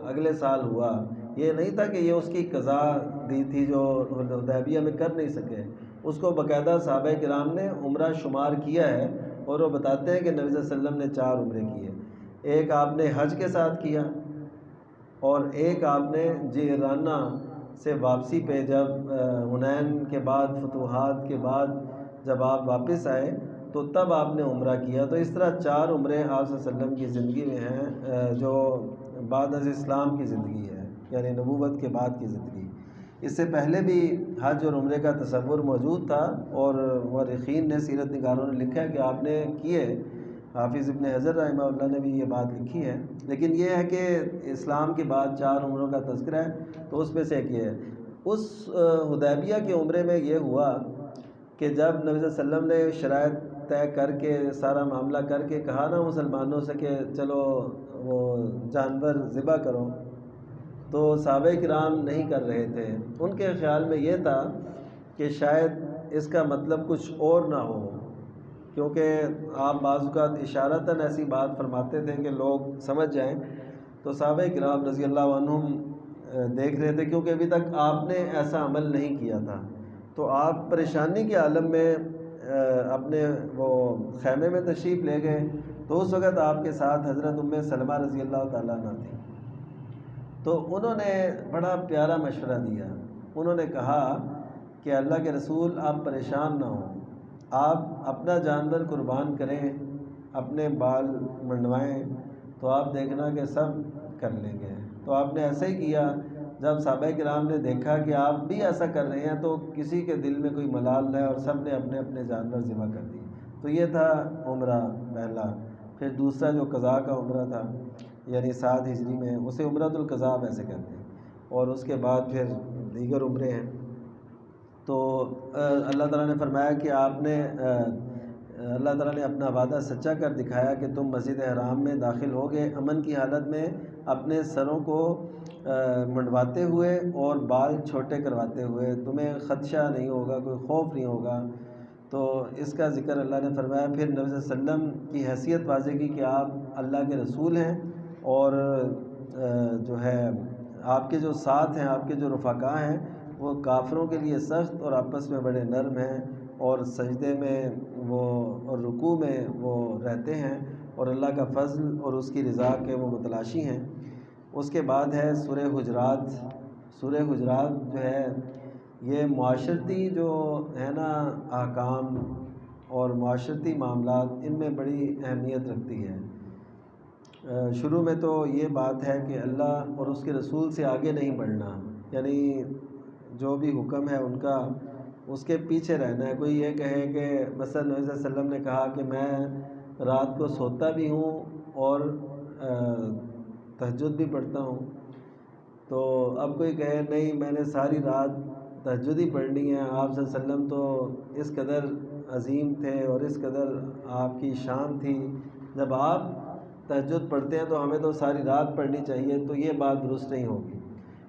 اگلے سال ہوا، یہ نہیں تھا کہ یہ اس کی قضا دی تھی جو حدیبیہ میں کر نہیں سکے، اس کو باقاعدہ صحابہ کرام نے عمرہ شمار کیا ہے، اور وہ بتاتے ہیں کہ نبی صلی اللہ علیہ وسلم نے 4 عمرے کیے، ایک آپ نے حج کے ساتھ کیا، اور ایک آپ نے جعرانہ سے واپسی پہ جب حنین کے بعد فتوحات کے بعد جب آپ واپس آئے تو تب آپ نے عمرہ کیا۔ تو اس طرح 4 عمرے آپ صلی اللہ علیہ وسلم کی زندگی میں ہیں، جو بعد از اسلام کی زندگی ہے، یعنی نبوت کے بعد کی زندگی۔ اس سے پہلے بھی حج اور عمرے کا تصور موجود تھا، اور مورخین نے سیرت نگاروں نے لکھا ہے کہ آپ نے کیے، حافظ ابن حجر رحمہ اللہ نے بھی یہ بات لکھی ہے، لیکن یہ ہے کہ اسلام کے بعد 4 عمروں کا تذکرہ ہے، تو اس میں سے ایک یہ ہے۔ اس حدیبیہ کے عمرے میں یہ ہوا کہ جب نبی صلی اللہ علیہ وسلم نے شرائط طے کر کے سارا معاملہ کر کے کہا نا مسلمانوں سے کہ چلو وہ جانور ذبح کرو، تو صحابہ کرام نہیں کر رہے تھے۔ ان کے خیال میں یہ تھا کہ شاید اس کا مطلب کچھ اور نہ ہو، کیونکہ آپ بعض اوقات اشارتاً ایسی بات فرماتے تھے کہ لوگ سمجھ جائیں، تو صحابہ کرام رضی اللہ عنہم دیکھ رہے تھے، کیونکہ ابھی تک آپ نے ایسا عمل نہیں کیا تھا، تو آپ پریشانی کے عالم میں اپنے وہ خیمے میں تشریف لے گئے، تو اس وقت آپ کے ساتھ حضرت ام سلمہ رضی اللہ تعالیٰ عنہ تھی، تو انہوں نے بڑا پیارا مشورہ دیا۔ انہوں نے کہا کہ اللہ کے رسول آپ پریشان نہ ہوں، آپ اپنا جانور قربان کریں، اپنے بال منڈوائیں، تو آپ دیکھنا کہ سب کر لیں گے۔ تو آپ نے ایسا ہی کیا۔ جب صحابہ کرام نے دیکھا کہ آپ بھی ایسا کر رہے ہیں تو کسی کے دل میں کوئی ملال نہ ہے، اور سب نے اپنے اپنے جانور ذبح کر دی۔ تو یہ تھا عمرہ پہلا۔ پھر دوسرا جو قضاء کا عمرہ تھا، یعنی 7 ہجری میں، اسے عمرۃ القضاء ایسے کہتے ہیں، اور اس کے بعد پھر دیگر عمرے ہیں۔ تو اللہ تعالیٰ نے فرمایا کہ آپ نے اللہ تعالیٰ نے اپنا وعدہ سچا کر دکھایا کہ تم مسجد حرام میں داخل ہوگے امن کی حالت میں، اپنے سروں کو منڈواتے ہوئے اور بال چھوٹے کرواتے ہوئے، تمہیں خدشہ نہیں ہوگا، کوئی خوف نہیں ہوگا۔ تو اس کا ذکر اللہ نے فرمایا۔ پھر نبی صلی اللہ علیہ وسلم کی حیثیت واضح کی کہ آپ اللہ کے رسول ہیں، اور جو ہے آپ کے جو ساتھ ہیں، آپ کے جو رفقاء ہیں، وہ کافروں کے لیے سخت اور آپس میں بڑے نرم ہیں، اور سجدے میں وہ اور رکوع میں وہ رہتے ہیں، اور اللہ کا فضل اور اس کی رضا کے وہ متلاشی ہیں۔ اس کے بعد ہے سورہ حجرات۔ سورہ حجرات جو ہے یہ معاشرتی جو ہے نا احکام اور معاشرتی معاملات، ان میں بڑی اہمیت رکھتی ہے۔ شروع میں تو یہ بات ہے کہ اللہ اور اس کے رسول سے آگے نہیں بڑھنا، یعنی جو بھی حکم ہے ان کا اس کے پیچھے رہنا ہے۔ کوئی یہ کہے کہ مثلا نبی صلی اللہ علیہ وسلم نے کہا کہ میں رات کو سوتا بھی ہوں اور تہجد بھی پڑھتا ہوں، تو اب کوئی کہے نہیں میں نے ساری رات تہجد ہی پڑھنی ہے۔ آپ صلی اللہ علیہ وسلم تو اس قدر عظیم تھے اور اس قدر آپ کی شان تھی، جب آپ تہجد پڑھتے ہیں تو ہمیں تو ساری رات پڑھنی چاہیے، تو یہ بات درست نہیں ہوگی۔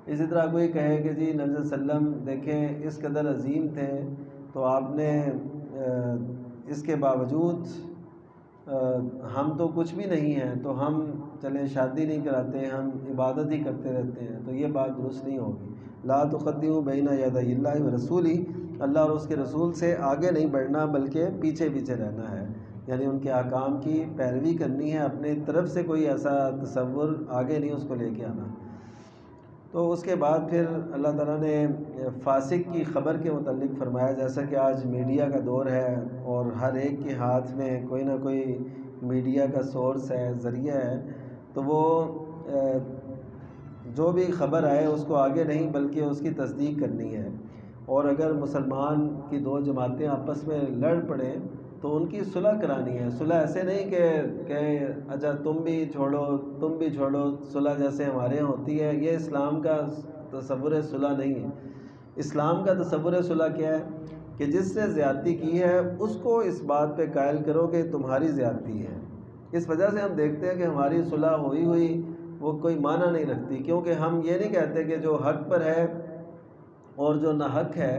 اسی طرح کوئی کہے کہ جی نبی صلی اللہ علیہ وسلم دیکھیں اس قدر عظیم تھے، تو آپ نے اس کے باوجود ہم تو کچھ بھی نہیں ہیں، تو ہم چلیں شادی نہیں کراتے، ہم عبادت ہی کرتے رہتے ہیں، تو یہ بات درست نہیں ہوگی۔ لا تقدموا بین یدی اللہ ورسولہ، اللہ اور اس کے رسول سے آگے نہیں بڑھنا بلکہ پیچھے پیچھے رہنا ہے، یعنی ان کے احکام کی پیروی کرنی ہے، اپنے طرف سے کوئی ایسا تصور آگے نہیں اس کو لے کے آنا۔ تو اس کے بعد پھر اللہ تعالیٰ نے فاسق کی خبر کے متعلق فرمایا، جیسا کہ آج میڈیا کا دور ہے اور ہر ایک کے ہاتھ میں کوئی نہ کوئی میڈیا کا سورس ہے، ذریعہ ہے، تو وہ جو بھی خبر آئے اس کو آگے نہیں بلکہ اس کی تصدیق کرنی ہے۔ اور اگر مسلمان کی دو جماعتیں آپس میں لڑ پڑیں تو ان کی صلح کرانی ہے۔ صلح ایسے نہیں کہ اچھا تم بھی چھوڑو، صلح جیسے ہمارے یہاں ہوتی ہے، یہ اسلام کا تصور صلح نہیں ہے۔ اسلام کا تصور صلح کیا ہے کہ جس سے زیادتی کی ہے اس کو اس بات پہ قائل کرو کہ تمہاری زیادتی ہے۔ اس وجہ سے ہم دیکھتے ہیں کہ ہماری صلح ہوئی وہ کوئی معنی نہیں رکھتی، کیونکہ ہم یہ نہیں کہتے کہ جو حق پر ہے اور جو ناحق ہے،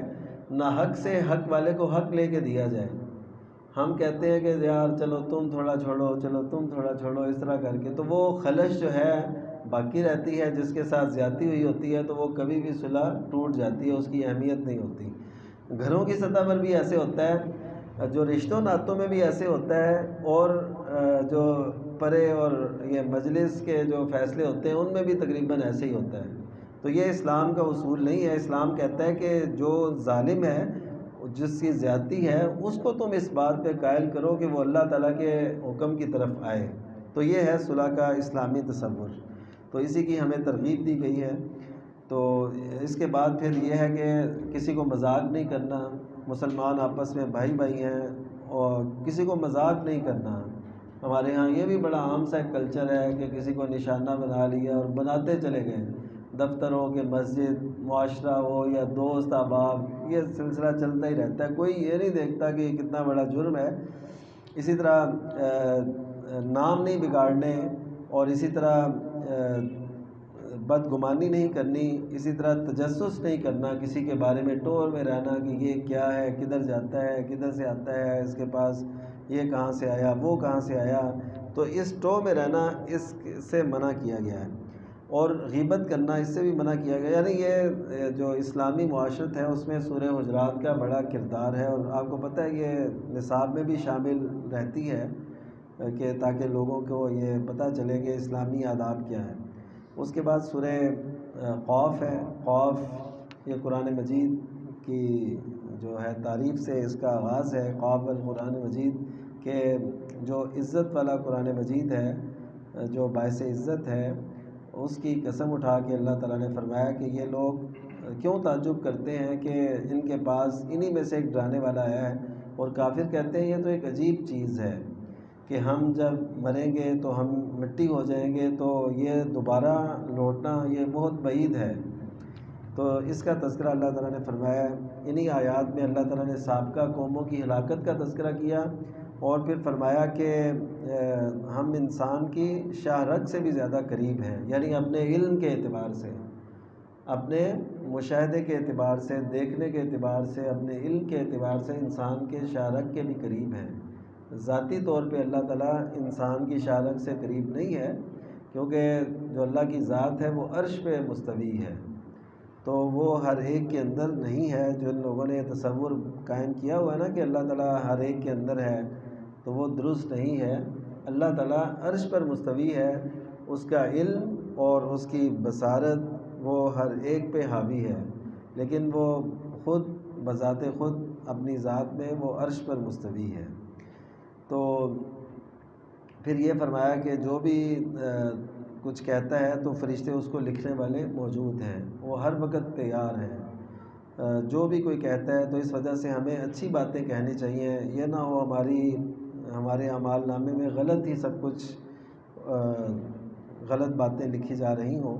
ناحق سے حق والے کو حق لے کے دیا جائے۔ ہم کہتے ہیں کہ یار چلو تم تھوڑا چھوڑو، اس طرح کر کے تو وہ خلش جو ہے باقی رہتی ہے۔ جس کے ساتھ زیادتی ہوئی ہوتی ہے تو وہ کبھی بھی صلح ٹوٹ جاتی ہے، اس کی اہمیت نہیں ہوتی۔ گھروں کی سطح پر بھی ایسے ہوتا ہے، جو رشتوں ناتوں میں بھی ایسے ہوتا ہے، اور جو پرے اور یہ مجلس کے جو فیصلے ہوتے ہیں ان میں بھی تقریباً ایسے ہی ہوتا ہے۔ تو یہ اسلام کا اصول نہیں ہے۔ اسلام کہتا ہے کہ جو ظالم ہے، جس کی زیادتی ہے، اس کو تم اس بات پہ قائل کرو کہ وہ اللہ تعالیٰ کے حکم کی طرف آئے۔ تو یہ ہے صلح کا اسلامی تصور، تو اسی کی ہمیں ترغیب دی گئی ہے۔ تو اس کے بعد پھر یہ ہے کہ کسی کو مذاق نہیں کرنا، مسلمان آپس میں بھائی ہیں اور کسی کو مذاق نہیں کرنا۔ ہمارے ہاں یہ بھی بڑا عام سا ایک کلچر ہے کہ کسی کو نشانہ بنا لیا اور بناتے چلے گئے، دفتر ہو کہ مسجد، معاشرہ ہو یا دوست احباب، یہ سلسلہ چلتا ہی رہتا ہے، کوئی یہ نہیں دیکھتا کہ یہ کتنا بڑا جرم ہے۔ اسی طرح نام نہیں بگاڑنے، اور اسی طرح بدگمانی نہیں کرنی، اسی طرح تجسس نہیں کرنا، کسی کے بارے میں ٹور میں رہنا کہ یہ کیا ہے، کدھر جاتا ہے، کدھر سے آتا ہے، اس کے پاس یہ کہاں سے آیا، وہ کہاں سے آیا، تو اس ٹو میں رہنا اس سے منع کیا گیا ہے۔ اور غیبت کرنا اس سے بھی منع کیا گیا، یعنی یہ جو اسلامی معاشرت ہے اس میں سورہ حجرات کا بڑا کردار ہے، اور آپ کو پتہ ہے یہ نصاب میں بھی شامل رہتی ہے کہ تاکہ لوگوں کو یہ پتہ چلے کہ اسلامی آداب کیا ہے۔ اس کے بعد سورہ قاف ہے۔ قاف یہ قرآن مجید کی جو ہے تعریف سے اس کا آغاز ہے، قاف القرآن مجید، کہ جو عزت والا قرآن مجید ہے، جو باعث عزت ہے، اس کی قسم اٹھا کے اللہ تعالیٰ نے فرمایا کہ یہ لوگ کیوں تعجب کرتے ہیں کہ ان کے پاس انہی میں سے ایک ڈرانے والا آیا ہے، اور کافر کہتے ہیں یہ تو ایک عجیب چیز ہے کہ ہم جب مریں گے تو ہم مٹی ہو جائیں گے، تو یہ دوبارہ لوٹنا یہ بہت بعید ہے۔ تو اس کا تذکرہ اللہ تعالیٰ نے فرمایا ہے۔ انہی آیات میں اللہ تعالیٰ نے سابقہ قوموں کی ہلاکت کا تذکرہ کیا، اور پھر فرمایا کہ ہم انسان کی شاہ رگ سے بھی زیادہ قریب ہیں، یعنی اپنے علم کے اعتبار سے، اپنے مشاہدے کے اعتبار سے، دیکھنے کے اعتبار سے، اپنے علم کے اعتبار سے انسان کے شاہ رگ کے بھی قریب ہیں۔ ذاتی طور پہ اللہ تعالیٰ انسان کی شاہ رگ سے قریب نہیں ہے، کیونکہ جو اللہ کی ذات ہے وہ عرش پہ مستوی ہے، تو وہ ہر ایک کے اندر نہیں ہے۔ جن لوگوں نے تصور قائم کیا ہوا ہے نا کہ اللہ تعالیٰ ہر ایک کے اندر ہے، تو وہ درست نہیں ہے۔ اللہ تعالیٰ عرش پر مستوی ہے، اس کا علم اور اس کی بصارت وہ ہر ایک پہ حاوی ہے، لیکن وہ خود بذات خود اپنی ذات میں وہ عرش پر مستوی ہے۔ تو پھر یہ فرمایا کہ جو بھی کچھ کہتا ہے تو فرشتے اس کو لکھنے والے موجود ہیں، وہ ہر وقت تیار ہیں۔ جو بھی کوئی کہتا ہے تو اس وجہ سے ہمیں اچھی باتیں کہنی چاہیے، یہ نہ ہو ہمارے اعمال نامے میں غلط ہی سب کچھ غلط باتیں لکھی جا رہی ہوں۔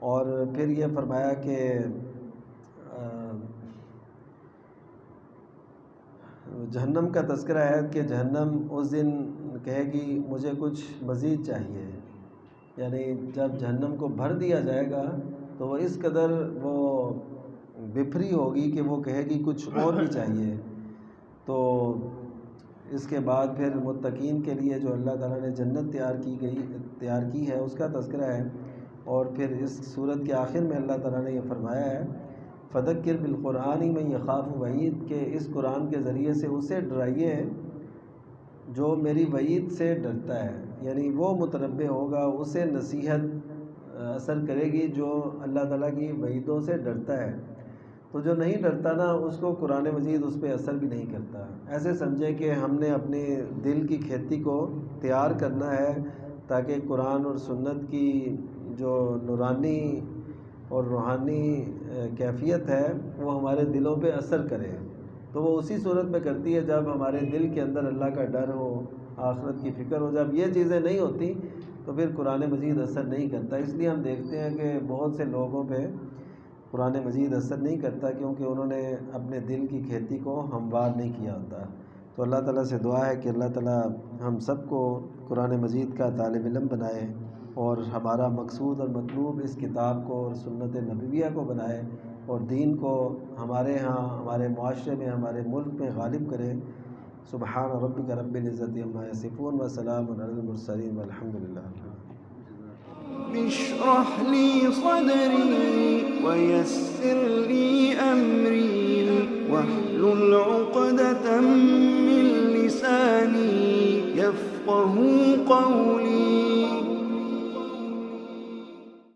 اور پھر یہ فرمایا کہ جہنم کا تذکرہ ہے کہ جہنم اس دن کہے گی مجھے کچھ مزید چاہیے، یعنی جب جہنم کو بھر دیا جائے گا تو وہ اس قدر وہ بفری ہوگی کہ وہ کہے گی کچھ اور بھی چاہیے۔ تو اس کے بعد پھر متقین کے لیے جو اللہ تعالیٰ نے جنت تیار کی ہے اس کا تذکرہ ہے۔ اور پھر اس صورت کے آخر میں اللہ تعالیٰ نے یہ فرمایا ہے فذکر بالقرآن من یخاف وعید، کہ اس قرآن کے ذریعے سے اسے ڈرائیے جو میری وعید سے ڈرتا ہے، یعنی وہ متنبہ ہوگا، اسے نصیحت اثر کرے گی جو اللہ تعالیٰ کی وعیدوں سے ڈرتا ہے۔ تو جو نہیں ڈرتا نا اس کو قرآن مجید اس پہ اثر بھی نہیں کرتا۔ ایسے سمجھے کہ ہم نے اپنے دل کی کھیتی کو تیار کرنا ہے تاکہ قرآن اور سنت کی جو نورانی اور روحانی کیفیت ہے وہ ہمارے دلوں پہ اثر کرے، تو وہ اسی صورت میں کرتی ہے جب ہمارے دل کے اندر اللہ کا ڈر ہو، آخرت کی فکر ہو۔ جب یہ چیزیں نہیں ہوتی تو پھر قرآن مجید اثر نہیں کرتا۔ اس لیے ہم دیکھتے ہیں کہ بہت سے لوگوں پہ قرآن مجید اثر نہیں کرتا، کیونکہ انہوں نے اپنے دل کی کھیتی کو ہموار نہیں کیا ہوتا۔ تو اللہ تعالیٰ سے دعا ہے کہ اللہ تعالیٰ ہم سب کو قرآن مجید کا طالب علم بنائے، اور ہمارا مقصود اور مطلوب اس کتاب کو اور سنت نبویہ کو بنائے، اور دین کو ہمارے ہاں، ہمارے معاشرے میں، ہمارے ملک میں غالب کرے۔ سبحان ربک رب العزت عما یصفون وسلام علی المرسلین والحمد للہ۔ اشرح لي صدري ويسر لي أمري واحلل عقدة من لساني يفقه قولي